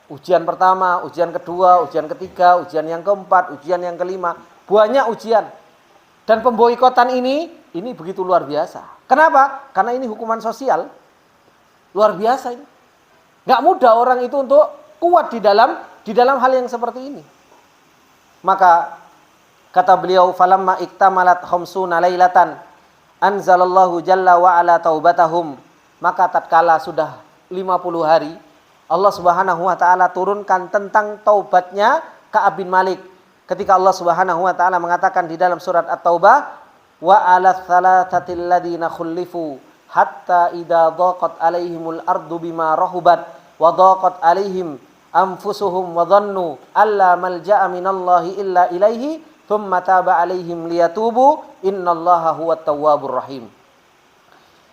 Ujian pertama, ujian kedua, ujian ketiga, ujian yang keempat, ujian yang kelima. Banyak ujian. Dan pemboikotan ini begitu luar biasa. Kenapa? Karena ini hukuman sosial. Luar biasa ini. Gak mudah orang itu untuk kuat di dalam hal yang seperti ini. Maka kata beliau, falamma iktamalat khamsuna lailatan anzalallahu jalla wa ala taubatahum. Maka tatkala sudah 50 hari, Allah Subhanahu wa taala turunkan tentang taubatnya Ka'ab bin Malik. Ketika Allah Subhanahu wa taala mengatakan di dalam surat At-Taubah, wa 'ala tsalatsatil ladzina khulifu hatta idza dhaqat 'alaihimul ardu bima rahubat wa dhaqat 'alaihim anfusuhum wa dhannu alla malja'a minallahi illa ilaihi thumma taba 'alaihim liyatubu innallaha huwat tawwabur rahim.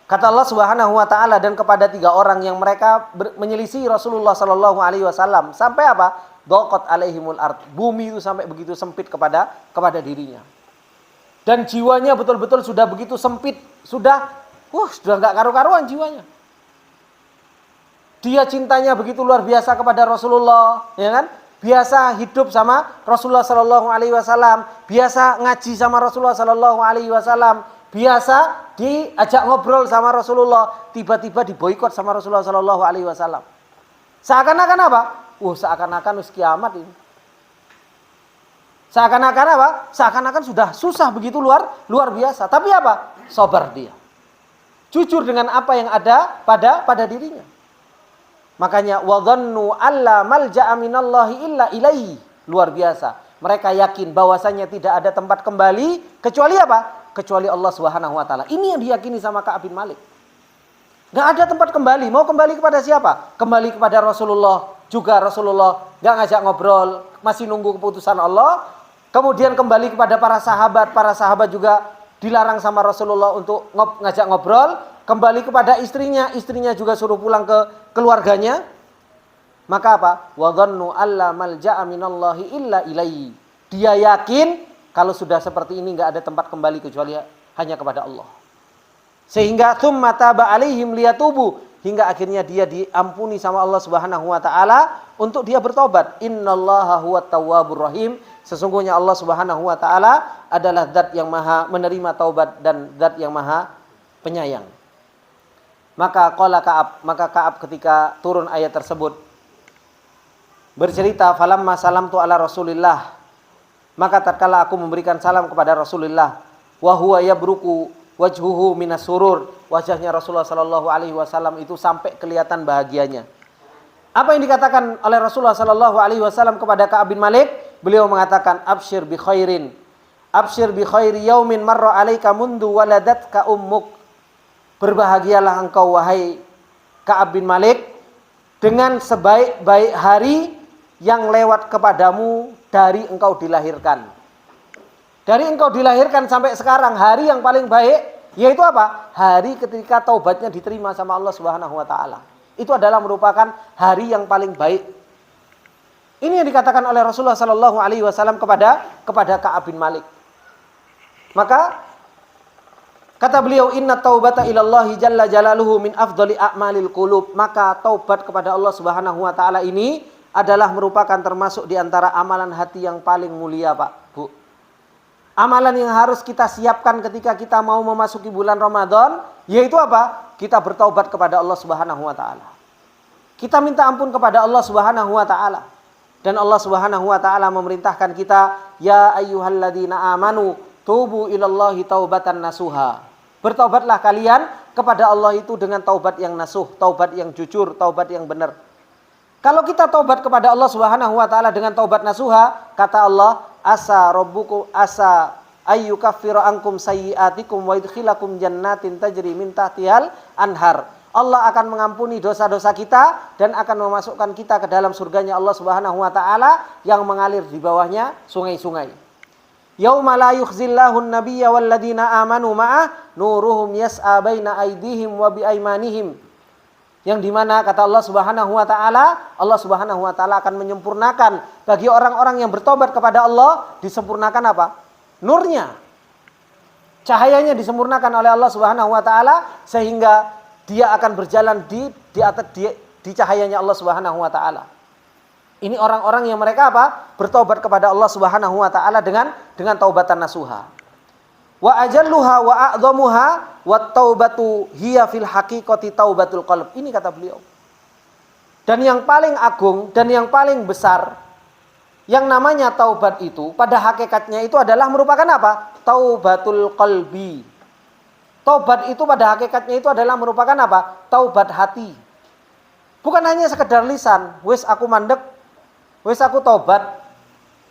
Kata Allah Subhanahu wa taala, dan kepada 3 orang yang mereka menyelisih Rasulullah sallallahu alaihi wasallam sampai apa? Dhaqat 'alaihimul ard. Bumi itu sampai begitu sempit kepada dirinya. Dan jiwanya betul-betul sudah begitu sempit, sudah enggak karu-karuan jiwanya. Dia cintanya begitu luar biasa kepada Rasulullah, ya kan? Biasa hidup sama Rasulullah sallallahu alaihi wasallam, biasa ngaji sama Rasulullah sallallahu alaihi wasallam, biasa diajak ngobrol sama Rasulullah, tiba-tiba diboikot sama Rasulullah sallallahu alaihi wasallam. Seakan-akan apa? Seakan-akan wis kiamat ini. Seakan-akan apa? Seakan-akan sudah susah begitu luar biasa. Tapi apa? Sabar dia. Jujur dengan apa yang ada pada dirinya. Makanya wa dhannu alla malja'a minallahi illa ilaihi. Luar biasa. Mereka yakin bahwasanya tidak ada tempat kembali kecuali apa? Kecuali Allah Subhanahu wa taala. Ini yang diyakini sama Ka'ab bin Malik. Gak ada tempat kembali. Mau kembali kepada siapa? Kembali kepada Rasulullah. Juga Rasulullah gak ngajak ngobrol, masih nunggu keputusan Allah. Kemudian kembali kepada para sahabat. Para sahabat juga dilarang sama Rasulullah untuk ngajak ngobrol. Kembali kepada istrinya. Istrinya juga suruh pulang ke keluarganya. Maka apa? Wa dhannu alla malja'a minallahi illa ilaihi. Dia yakin kalau sudah seperti ini gak ada tempat kembali kecuali hanya kepada Allah. Sehingga tsumma taba alaihim liyatubu, hingga akhirnya dia diampuni sama Allah Subhanahu wa taala untuk dia bertobat. Innallaha huwat tawwabur rahim. Sesungguhnya Allah Subhanahu wa taala adalah zat yang maha menerima taubat dan zat yang maha penyayang. Maka Ka'ab ketika turun ayat tersebut bercerita, falamma salamtu ala Rasulillah, maka tatkala aku memberikan salam kepada Rasulullah, wa huwa yabruku wajhuhu minas surur, wajahnya Rasulullah sallallahu alaihi wasallam itu sampai kelihatan bahagianya. Apa yang dikatakan oleh Rasulullah sallallahu alaihi wasallam kepada Ka'ab bin Malik? Beliau mengatakan, absyir bi khairin, absyir bi khairi yaumin marra alaika mundu waladatka ummuk. Berbahagialah engkau wahai Ka'ab bin Malik dengan sebaik-baik hari yang lewat kepadamu dari engkau dilahirkan. Dari engkau dilahirkan sampai sekarang, hari yang paling baik yaitu apa? Hari ketika taubatnya diterima sama Allah Subhanahu wa taala. Itu adalah merupakan hari yang paling baik. Ini yang dikatakan oleh Rasulullah sallallahu alaihi wasallam kepada Ka'ab bin Malik. Maka kata beliau, inna taubata ilallahi jalla jalaluhu min afdali a'malil qulub. Maka taubat kepada Allah Subhanahu wa taala ini adalah merupakan termasuk di antara amalan hati yang paling mulia, Pak, Bu. Amalan yang harus kita siapkan ketika kita mau memasuki bulan Ramadan, yaitu apa? Kita bertaubat kepada Allah Subhanahu wa taala. Kita minta ampun kepada Allah Subhanahu wa taala. Dan Allah Subhanahu wa taala memerintahkan kita, ya ayyuhalladzina amanu tubu ilallahi taubatan nasuha. Bertaubatlah kalian kepada Allah itu dengan taubat yang nasuh, taubat yang jujur, taubat yang benar. Kalau kita taubat kepada Allah Subhanahu wa taala dengan taubat nasuha, kata Allah, asa rabbukum asa ayyukaffira ankum sayyi'atikum wa yudkhilakum jannatin tajri min tahtihal anhar. Allah akan mengampuni dosa-dosa kita dan akan memasukkan kita ke dalam surganya Allah Subhanahu wa taala yang mengalir di bawahnya sungai-sungai. Yauma la yukhzillahu an-nabiyya wal ladzina amanu ma'ah nuruhum yas'a baina aydihim wa bi aymanihim. Yang dimana kata Allah Subhanahu wa taala, Allah Subhanahu wa taala akan menyempurnakan bagi orang-orang yang bertobat kepada Allah, disempurnakan apa? Nurnya. Cahayanya disempurnakan oleh Allah Subhanahu wa taala sehingga dia akan berjalan di cahayanya Allah Subhanahu wa taala. Ini orang-orang yang mereka apa? Bertobat kepada Allah Subhanahu wa taala dengan taubatan nasuha. Wa ajalluha wa a'dhamuha wat taubatu hiya fil haqiqati taubatul qalb. Ini kata beliau. Dan yang paling agung dan yang paling besar yang namanya taubat itu pada hakikatnya itu adalah merupakan apa? Taubatul qalbi. Taubat itu pada hakikatnya itu adalah merupakan apa? Taubat hati. Bukan hanya sekedar lisan, wis aku mandek, wis aku taubat.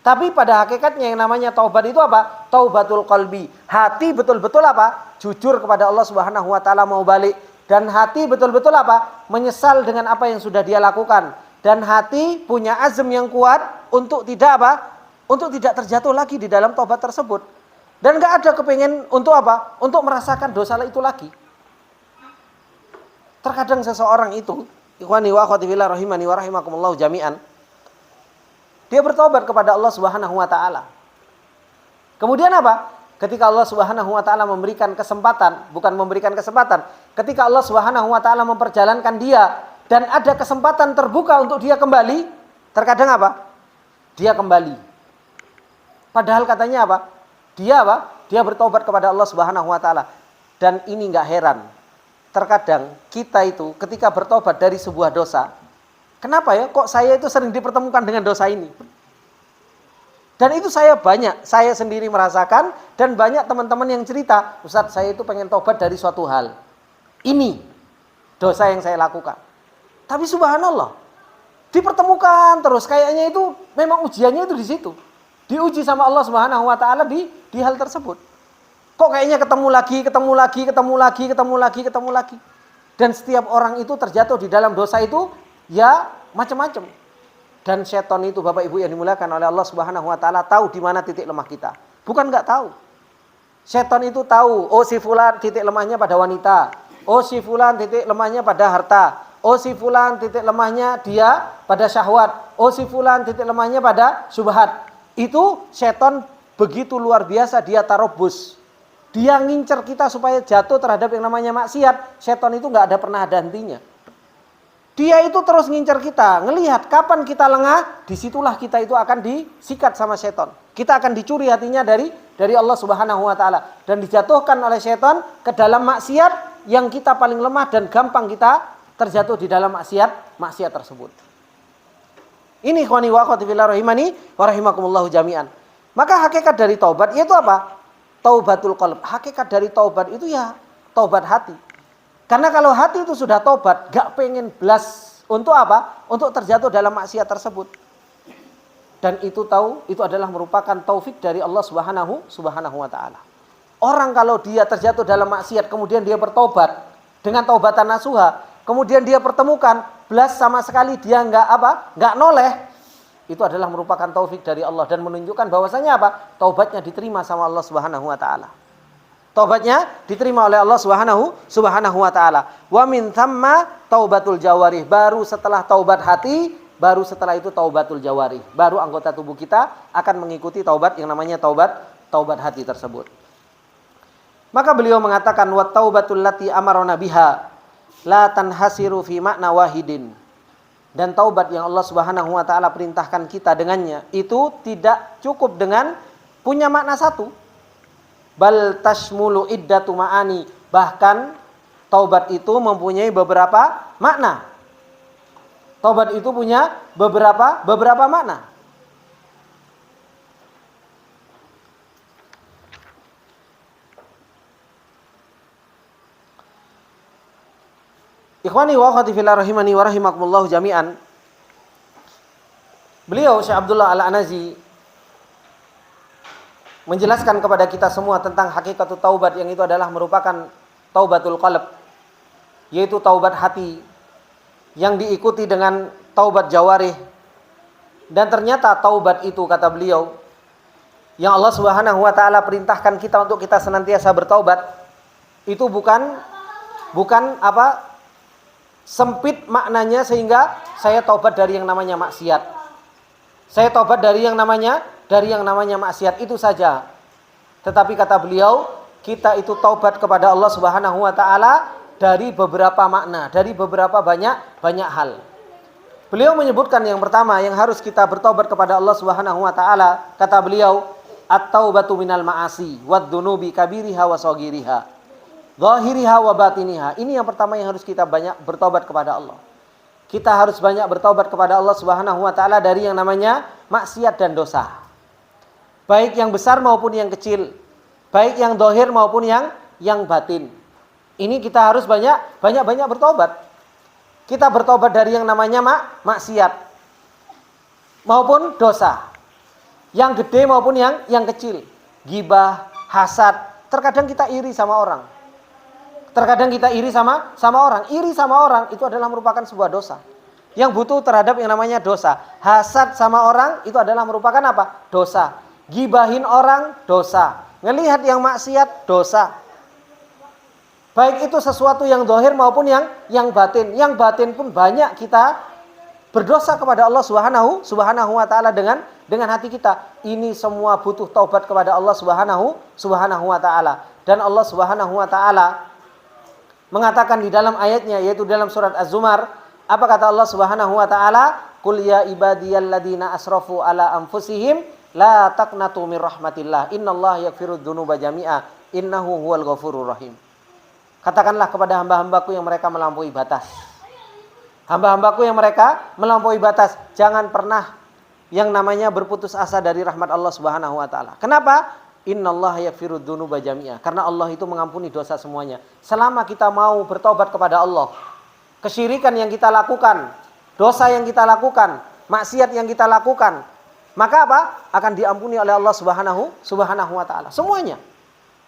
Tapi pada hakikatnya yang namanya taubat itu apa? Taubatul qalbi. Hati betul-betul apa? Jujur kepada Allah Subhanahu wa taala, mau balik. Dan hati betul-betul apa? Menyesal dengan apa yang sudah dia lakukan. Dan hati punya azam yang kuat untuk tidak apa? Untuk tidak terjatuh lagi di dalam taubat tersebut. Dan gak ada kepengen untuk apa? Untuk merasakan dosa itu lagi. Terkadang seseorang itu, ikhwani wa akhwati fillah rahimani wa rahimakumullah jami'an, dia bertobat kepada Allah Subhanahu wa taala. Kemudian apa? Ketika Allah Subhanahu wa taala memberikan kesempatan, bukan memberikan kesempatan, ketika Allah Subhanahu wa taala memperjalankan dia dan ada kesempatan terbuka untuk dia kembali, terkadang apa? Dia kembali. Padahal katanya apa? Dia apa? Dia bertobat kepada Allah Subhanahu wa taala. Dan ini enggak heran. Terkadang kita itu ketika bertobat dari sebuah dosa, kenapa ya kok saya itu sering dipertemukan dengan dosa ini? Dan itu saya sendiri merasakan dan banyak teman-teman yang cerita, Ustaz saya itu pengen tobat dari suatu hal. Ini dosa yang saya lakukan. Tapi subhanallah, dipertemukan terus, kayaknya itu memang ujiannya itu di situ. Diuji sama Allah Subhanahu wa taala di hal tersebut. Kok kayaknya ketemu lagi. Dan setiap orang itu terjatuh di dalam dosa itu ya macam-macam. Dan setan itu Bapak Ibu yang dimuliakan oleh Allah Subhanahu wa taala tahu di mana titik lemah kita. Bukan enggak tahu. Setan itu tahu, oh si fulan titik lemahnya pada wanita. Oh si fulan titik lemahnya pada harta. Oh si fulan titik lemahnya dia pada syahwat. Oh si fulan titik lemahnya pada syubhat. Itu setan begitu luar biasa, dia tarobus. Dia ngincer kita supaya jatuh terhadap yang namanya maksiat. Setan itu nggak pernah ada hentinya. Dia itu terus ngincer kita, ngelihat kapan kita lengah, disitulah kita itu akan disikat sama setan. Kita akan dicuri hatinya dari Allah Subhanahu wa taala dan dijatuhkan oleh setan ke dalam maksiat yang kita paling lemah dan gampang kita terjatuh di dalam maksiat tersebut. Ini ikhwani wa akhwati fillah rahimani wa rahimakumullah jami'an. Maka hakikat dari taubat yaitu apa? Taubatul qalb. Hakikat dari taubat itu ya taubat hati. Karena kalau hati itu sudah taubat, gak pengen belas untuk apa? Untuk terjatuh dalam maksiat tersebut. Dan itu adalah merupakan taufik dari Allah Subhanahu wa taala. Orang kalau dia terjatuh dalam maksiat kemudian dia bertobat dengan taubatan nasuha, kemudian dia pertemukan belas sama sekali dia nggak noleh, itu adalah merupakan taufik dari Allah dan menunjukkan bahwasanya apa? Taubatnya diterima sama Allah Subhanahu wa taala. Taubatnya diterima oleh Allah Subhanahu wa taala. Wa min thamma taubatul jawarih. Baru setelah taubat hati, baru setelah itu taubatul jawarih. Baru anggota tubuh kita akan mengikuti taubat yang namanya taubat hati tersebut. Maka beliau mengatakan wa taubatul lati amarona biha la tanhasiru fi makna wahidin. Dan taubat yang Allah Subhanahu wa taala perintahkan kita dengannya itu tidak cukup dengan punya makna satu. Bal tashmulu iddatu ma'ani. Bahkan taubat itu mempunyai beberapa makna. Taubat itu punya beberapa makna. Ikhwani wa akhwati fillah rahimani wa rahimakumullah jami'an. Beliau Syekh Abdullah Al-Anazi menjelaskan kepada kita semua tentang hakikat taubat yang itu adalah merupakan taubatul qalb, yaitu taubat hati yang diikuti dengan taubat jawarih. Dan ternyata taubat itu kata beliau yang Allah Subhanahu wa taala perintahkan kita untuk kita senantiasa bertaubat itu bukan sempit maknanya sehingga saya taubat dari yang namanya maksiat. Saya taubat dari yang namanya maksiat itu saja. Tetapi kata beliau, kita itu taubat kepada Allah Subhanahu wa taala dari beberapa makna, dari beberapa banyak hal. Beliau menyebutkan yang pertama yang harus kita bertaubat kepada Allah Subhanahu wa taala, kata beliau, at-taubatu minal ma'asi wad-dunubi kabiriha wa saghiriha, zahiriha wa batiniha. Ini yang pertama yang harus kita banyak bertaubat kepada Allah. Kita harus banyak bertaubat kepada Allah Subhanahu wa taala dari yang namanya maksiat dan dosa. Baik yang besar maupun yang kecil, baik yang zahir maupun yang batin. Ini kita harus banyak bertobat. Kita bertobat dari yang namanya maksiat maupun dosa. Yang gede maupun yang kecil. Ghibah, hasad, terkadang kita iri sama orang. Terkadang kita iri sama orang. Iri sama orang itu adalah merupakan sebuah dosa. Yang butuh terhadap yang namanya dosa. Hasad sama orang itu adalah merupakan apa? Dosa. Gibahin orang, dosa. Ngelihat yang maksiat, dosa. Baik itu sesuatu yang zahir maupun yang batin. Yang batin pun banyak kita berdosa kepada Allah Subhanahu wa taala dengan hati kita. Ini semua butuh taubat kepada Allah Subhanahu wa taala. Dan Allah Subhanahu wa taala mengatakan di dalam ayatnya, yaitu dalam surat Az-Zumar, apa kata Allah Subhanahu wa taala? Qul ya ibadiyalladzina asrafu ala anfusihim la taqnatu mir rahmatillah innallaha yaghfirudz dzunuba jami'a innahu huwal ghafurur rahim. Katakanlah kepada hamba-hambaku yang mereka melampaui batas. Hamba-hambaku yang mereka melampaui batas, jangan pernah yang namanya berputus asa dari rahmat Allah Subhanahu wa taala. Kenapa? Innallaha yaghfirudz dzunuba jami'a. Karena Allah itu mengampuni dosa semuanya. Selama kita mau bertobat kepada Allah, kesyirikan yang kita lakukan, dosa yang kita lakukan, maksiat yang kita lakukan, maka apa? Akan diampuni oleh Allah Subhanahu wa taala. Semuanya.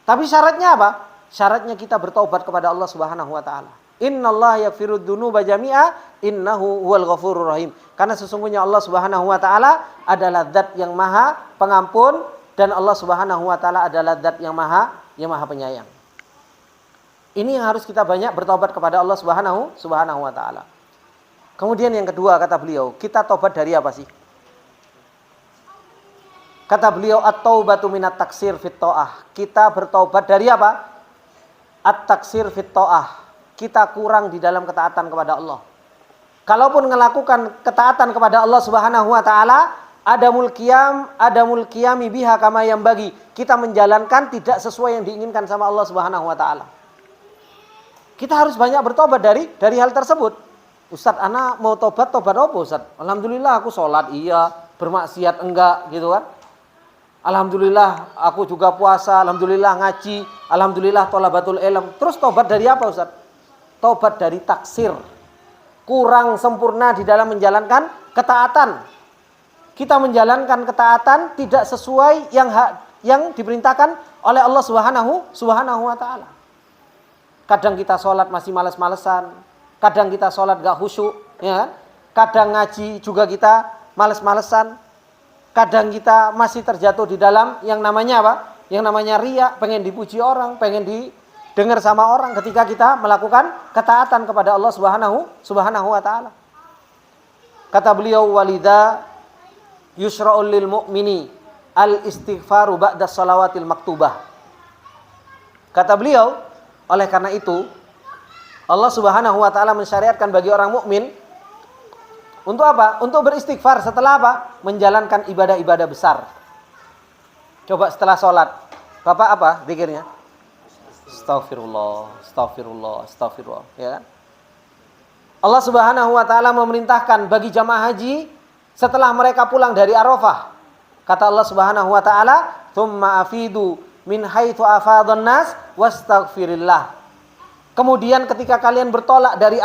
Tapi syaratnya apa? Syaratnya kita bertaubat kepada Allah Subhanahu wa taala. Innallaha yaghfirud dzunuba jami'a innahu huwal ghafurur rahim. Karena sesungguhnya Allah Subhanahu wa taala adalah zat yang maha pengampun dan Allah Subhanahu wa taala adalah zat yang maha penyayang. Ini yang harus kita banyak bertobat kepada Allah Subhanahu wa taala. Kemudian yang kedua kata beliau, kita tobat dari apa sih? Kata beliau at-taubatu minat taksir fit ta'ah. Kita bertobat dari apa? At-taksir fit ta'ah. Kita kurang di dalam ketaatan kepada Allah. Kalaupun melakukan ketaatan kepada Allah Subhanahu wa taala, adamul qiyami biha kama yang bagi. Kita menjalankan tidak sesuai yang diinginkan sama Allah Subhanahu wa taala. Kita harus banyak bertobat dari hal tersebut. Ustadz, ana mau tobat apa Ustadz? Alhamdulillah aku sholat iya, bermaksiat enggak gitu kan. Alhamdulillah aku juga puasa, alhamdulillah ngaji, alhamdulillah thalabatul ilm. Terus tobat dari apa Ustaz? Tobat dari taksir. Kurang sempurna di dalam menjalankan ketaatan. Kita menjalankan ketaatan tidak sesuai yang diperintahkan oleh Allah Subhanahu wa taala. Kadang kita sholat masih malas-malesan, kadang kita sholat gak khusyuk, ya kan? Kadang ngaji juga kita males-malesan. Kadang kita masih terjatuh di dalam yang namanya apa? Yang namanya riya, pengen dipuji orang, pengen didengar sama orang ketika kita melakukan ketaatan kepada Allah Subhanahu wa taala. Kata beliau, walida yusra'ul lil mu'mini al istighfaru ba'da shalawatil maktubah. Kata beliau, oleh karena itu Allah Subhanahu wa taala mensyariatkan bagi orang mukmin untuk apa? Untuk beristighfar setelah apa? Menjalankan ibadah-ibadah besar. Coba setelah sholat, Bapak apa zikirnya? Astaghfirullah, astaghfirullah, astaghfirullah. Ya kan? Allah Subhanahu wa taala memerintahkan bagi jamaah haji setelah mereka pulang dari Arafah. Kata Allah Subhanahu wa taala, "Tsumma afidu min haitsu afadhan nas wastaghfirillah." Kemudian ketika kalian bertolak dari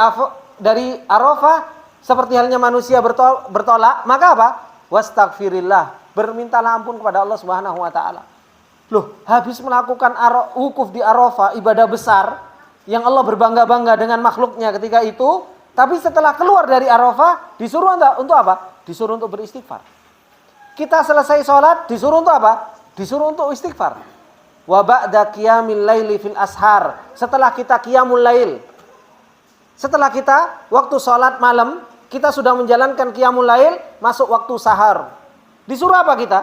Arafah seperti halnya manusia bertolak, maka apa? Wastaghfirillah, bermintalah ampun kepada Allah Subhanahu wa taala. Loh, habis melakukan wukuf di Arafah, ibadah besar yang Allah berbangga-bangga dengan makhluknya ketika itu, tapi setelah keluar dari Arafah disuruh untuk apa? Disuruh untuk beristighfar. Kita selesai sholat disuruh untuk apa? Disuruh untuk istighfar. Wa ba'da qiyamil laili fil ashar. Setelah kita qiyamul lail, setelah kita waktu sholat malam, kita sudah menjalankan qiyamul lail, masuk waktu sahar. Disuruh apa kita?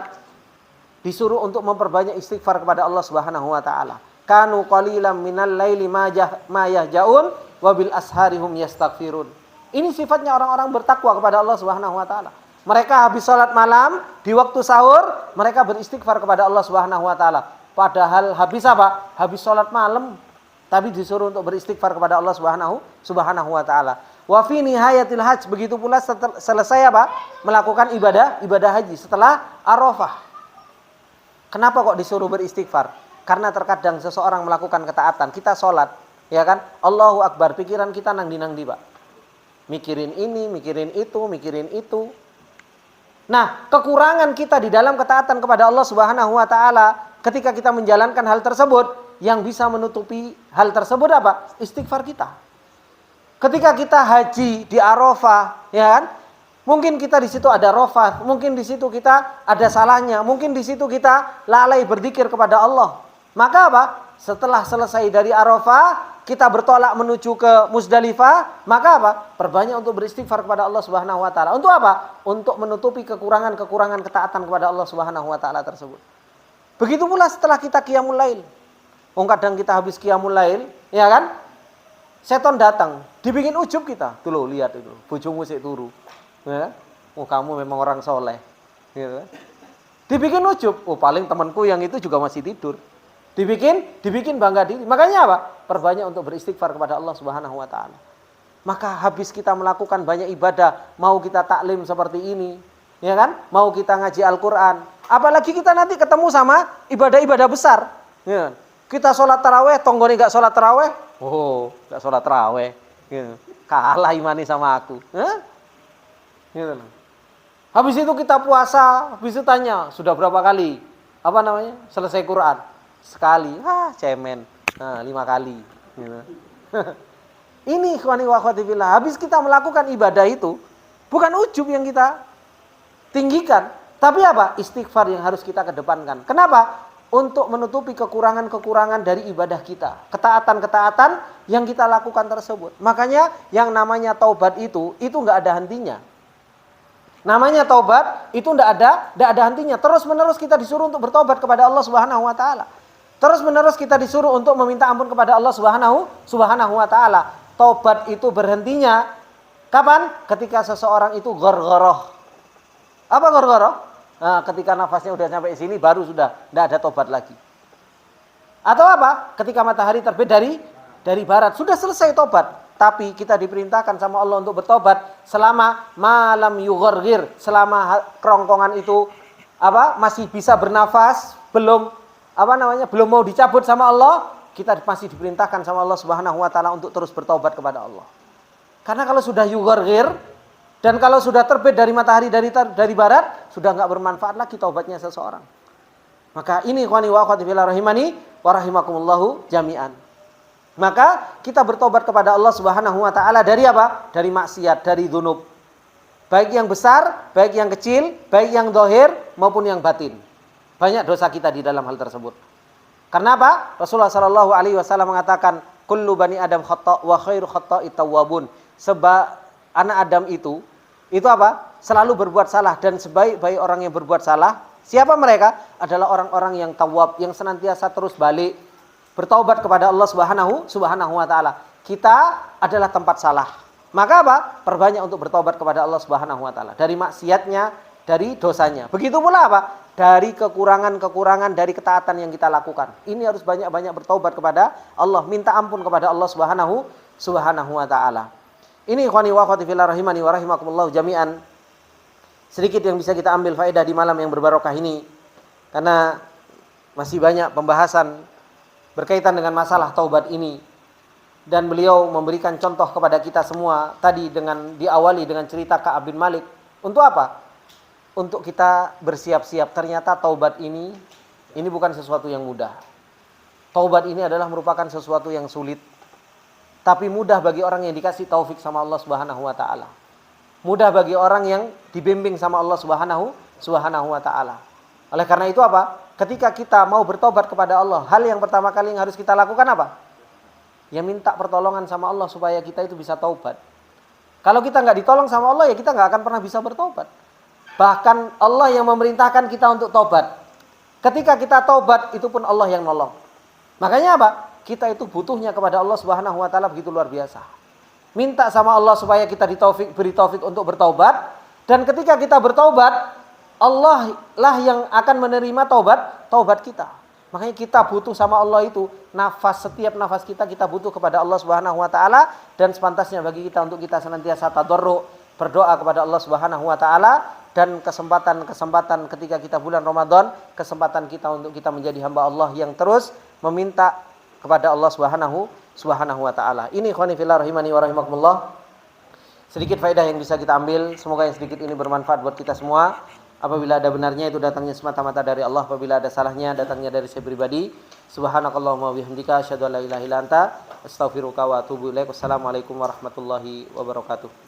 Disuruh untuk memperbanyak istighfar kepada Allah Subhanahu wa taala. Kanu qalilan minal laili ma yahjaun wa bil asharihum yastaghfirun. Ini sifatnya orang-orang bertakwa kepada Allah Subhanahu wa taala. Mereka habis sholat malam, di waktu sahur, mereka beristighfar kepada Allah Subhanahu wa taala. Padahal habis apa? Habis sholat malam, tapi disuruh untuk beristighfar kepada Allah Subhanahu wa taala. Wa fi nihayatil hajj, begitu pula selesai apa? Melakukan ibadah haji setelah Arafah. Kenapa kok disuruh beristighfar? Karena terkadang seseorang melakukan ketaatan, kita sholat, ya kan? Allahu Akbar, pikiran kita nang di Pak. Mikirin ini, mikirin itu. Nah, kekurangan kita di dalam ketaatan kepada Allah Subhanahu wa taala ketika kita menjalankan hal tersebut, yang bisa menutupi hal tersebut apa? Istighfar kita. Ketika kita haji di Arafah, ya kan? Mungkin kita di situ ada rafat, mungkin di situ kita ada salahnya, mungkin di situ kita lalai berzikir kepada Allah. Maka apa? Setelah selesai dari Arafah, kita bertolak menuju ke Muzdalifah, maka apa? Perbanyak untuk beristighfar kepada Allah Subhanahu wa taala. Untuk apa? Untuk menutupi kekurangan-kekurangan ketaatan kepada Allah Subhanahu wa taala tersebut. Begitu pula setelah kita qiyamul lail. Kadang kita habis qiyamul lail, ya kan? Setan datang, dibikin ujub kita. Tuh lo lihat itu, bojomu sik turu. Ya, kamu memang orang soleh. Gitu. Dibikin ujub. Paling temanku yang itu juga masih tidur. Dibikin bangga diri. Makanya apa? Perbanyak untuk beristighfar kepada Allah Subhanahu wa taala. Maka habis kita melakukan banyak ibadah, mau kita taklim seperti ini, ya kan? Mau kita ngaji Al-Qur'an, apalagi kita nanti ketemu sama ibadah-ibadah besar, ya kan? Kita sholat taraweh, tonggoni gak sholat taraweh, gak sholat taraweh, gitu. Kalah imani sama aku, gitu. Habis itu kita puasa, habis itu tanya, sudah berapa kali? Apa namanya? Selesai Quran? Sekali. Cemen. Nah, 5 kali. Gitu. Ini ikhwani wa akhwati fillah. Habis kita melakukan ibadah itu, bukan ujub yang kita tinggikan, tapi apa? Istighfar yang harus kita kedepankan. Kenapa? Untuk menutupi kekurangan-kekurangan dari ibadah kita. Ketaatan-ketaatan yang kita lakukan tersebut. Makanya yang namanya taubat itu enggak ada hentinya. Namanya taubat itu enggak ada hentinya. Terus-menerus kita disuruh untuk bertobat kepada Allah Subhanahu wa taala. Terus-menerus kita disuruh untuk meminta ampun kepada Allah Subhanahu wa taala. Taubat itu berhentinya kapan? Ketika seseorang itu ghargharah. Apa ghargharah? Nah, ketika nafasnya udah sampai sini baru sudah enggak ada taubat lagi. Atau apa? Ketika matahari terbit dari barat, sudah selesai taubat. Tapi kita diperintahkan sama Allah untuk bertobat selama malam yugharghir, selama kerongkongan itu masih bisa bernafas, belum mau dicabut sama Allah, kita masih diperintahkan sama Allah Subhanahu wa taala untuk terus bertobat kepada Allah. Karena kalau sudah yugharghir dan kalau sudah terbit dari matahari dari barat, sudah enggak bermanfaat lagi taubatnya seseorang. Maka ini ikhwani wa akhwati fillah rahimani wa rahimakumullahu jami'an. Maka kita bertobat kepada Allah Subhanahu wa taala dari apa? Dari maksiat, dari dzunub. Baik yang besar, baik yang kecil, baik yang zahir maupun yang batin. Banyak dosa kita di dalam hal tersebut. Karena apa? Rasulullah sallallahu alaihi wasallam mengatakan, "Kullu bani Adam khata' wa khairu khata'it tawwabun." Sebab anak Adam itu apa? Selalu berbuat salah, dan sebaik-baik orang yang berbuat salah, siapa mereka? Adalah orang-orang yang tawwab, yang senantiasa terus balik bertaubat kepada Allah Subhanahu wa taala. Kita adalah tempat salah. Maka apa? Perbanyak untuk bertaubat kepada Allah Subhanahu wa taala dari maksiatnya, dari dosanya. Begitu pula apa? Dari kekurangan-kekurangan dari ketaatan yang kita lakukan. Ini harus banyak-banyak bertaubat kepada Allah, minta ampun kepada Allah Subhanahu wa taala. Ini ikhwani wa akhwati fillah rahimani wa rahimakumullah jami'an. Sedikit yang bisa kita ambil faedah di malam yang berbarokah ini. Karena masih banyak pembahasan berkaitan dengan masalah taubat ini, dan beliau memberikan contoh kepada kita semua tadi dengan diawali dengan cerita Ka'ab bin Malik. Untuk apa? Untuk kita bersiap-siap. Ternyata taubat ini bukan sesuatu yang mudah. Taubat ini adalah merupakan sesuatu yang sulit, tapi mudah bagi orang yang dikasih taufik sama Allah Subhanahu wa taala. Mudah bagi orang yang dibimbing sama Allah Subhanahu wa taala. Oleh karena itu apa? Ketika kita mau bertobat kepada Allah, hal yang pertama kali yang harus kita lakukan apa? Ya minta pertolongan sama Allah supaya kita itu bisa taubat. Kalau kita nggak ditolong sama Allah, ya kita nggak akan pernah bisa bertobat. Bahkan Allah yang memerintahkan kita untuk taubat. Ketika kita taubat, itu pun Allah yang nolong. Makanya apa? Kita itu butuhnya kepada Allah Subhanahu wa taala begitu luar biasa. Minta sama Allah supaya kita beri taufik untuk bertaubat, dan ketika kita bertaubat, Allah lah yang akan menerima taubat kita. Makanya kita butuh sama Allah itu, setiap nafas kita butuh kepada Allah Subhanahu wa taala, dan sepantasnya bagi kita untuk kita senantiasa tadarru, berdoa kepada Allah Subhanahu wa taala, dan kesempatan ketika kita bulan Ramadan, kesempatan kita untuk kita menjadi hamba Allah yang terus meminta kepada Allah Subhanahu wa taala. Ini ikhwani fillah rahimani wa rahimakumullah. Sedikit faedah yang bisa kita ambil, semoga yang sedikit ini bermanfaat buat kita semua. Apabila ada benarnya itu datangnya semata-mata dari Allah, apabila ada salahnya datangnya dari saya pribadi. Subhanakallahumma wa bihamdika asyhadu an la ilaha illa anta astaghfiruka wa atubu ilaik. Wassalamualaikum warahmatullahi wabarakatuh.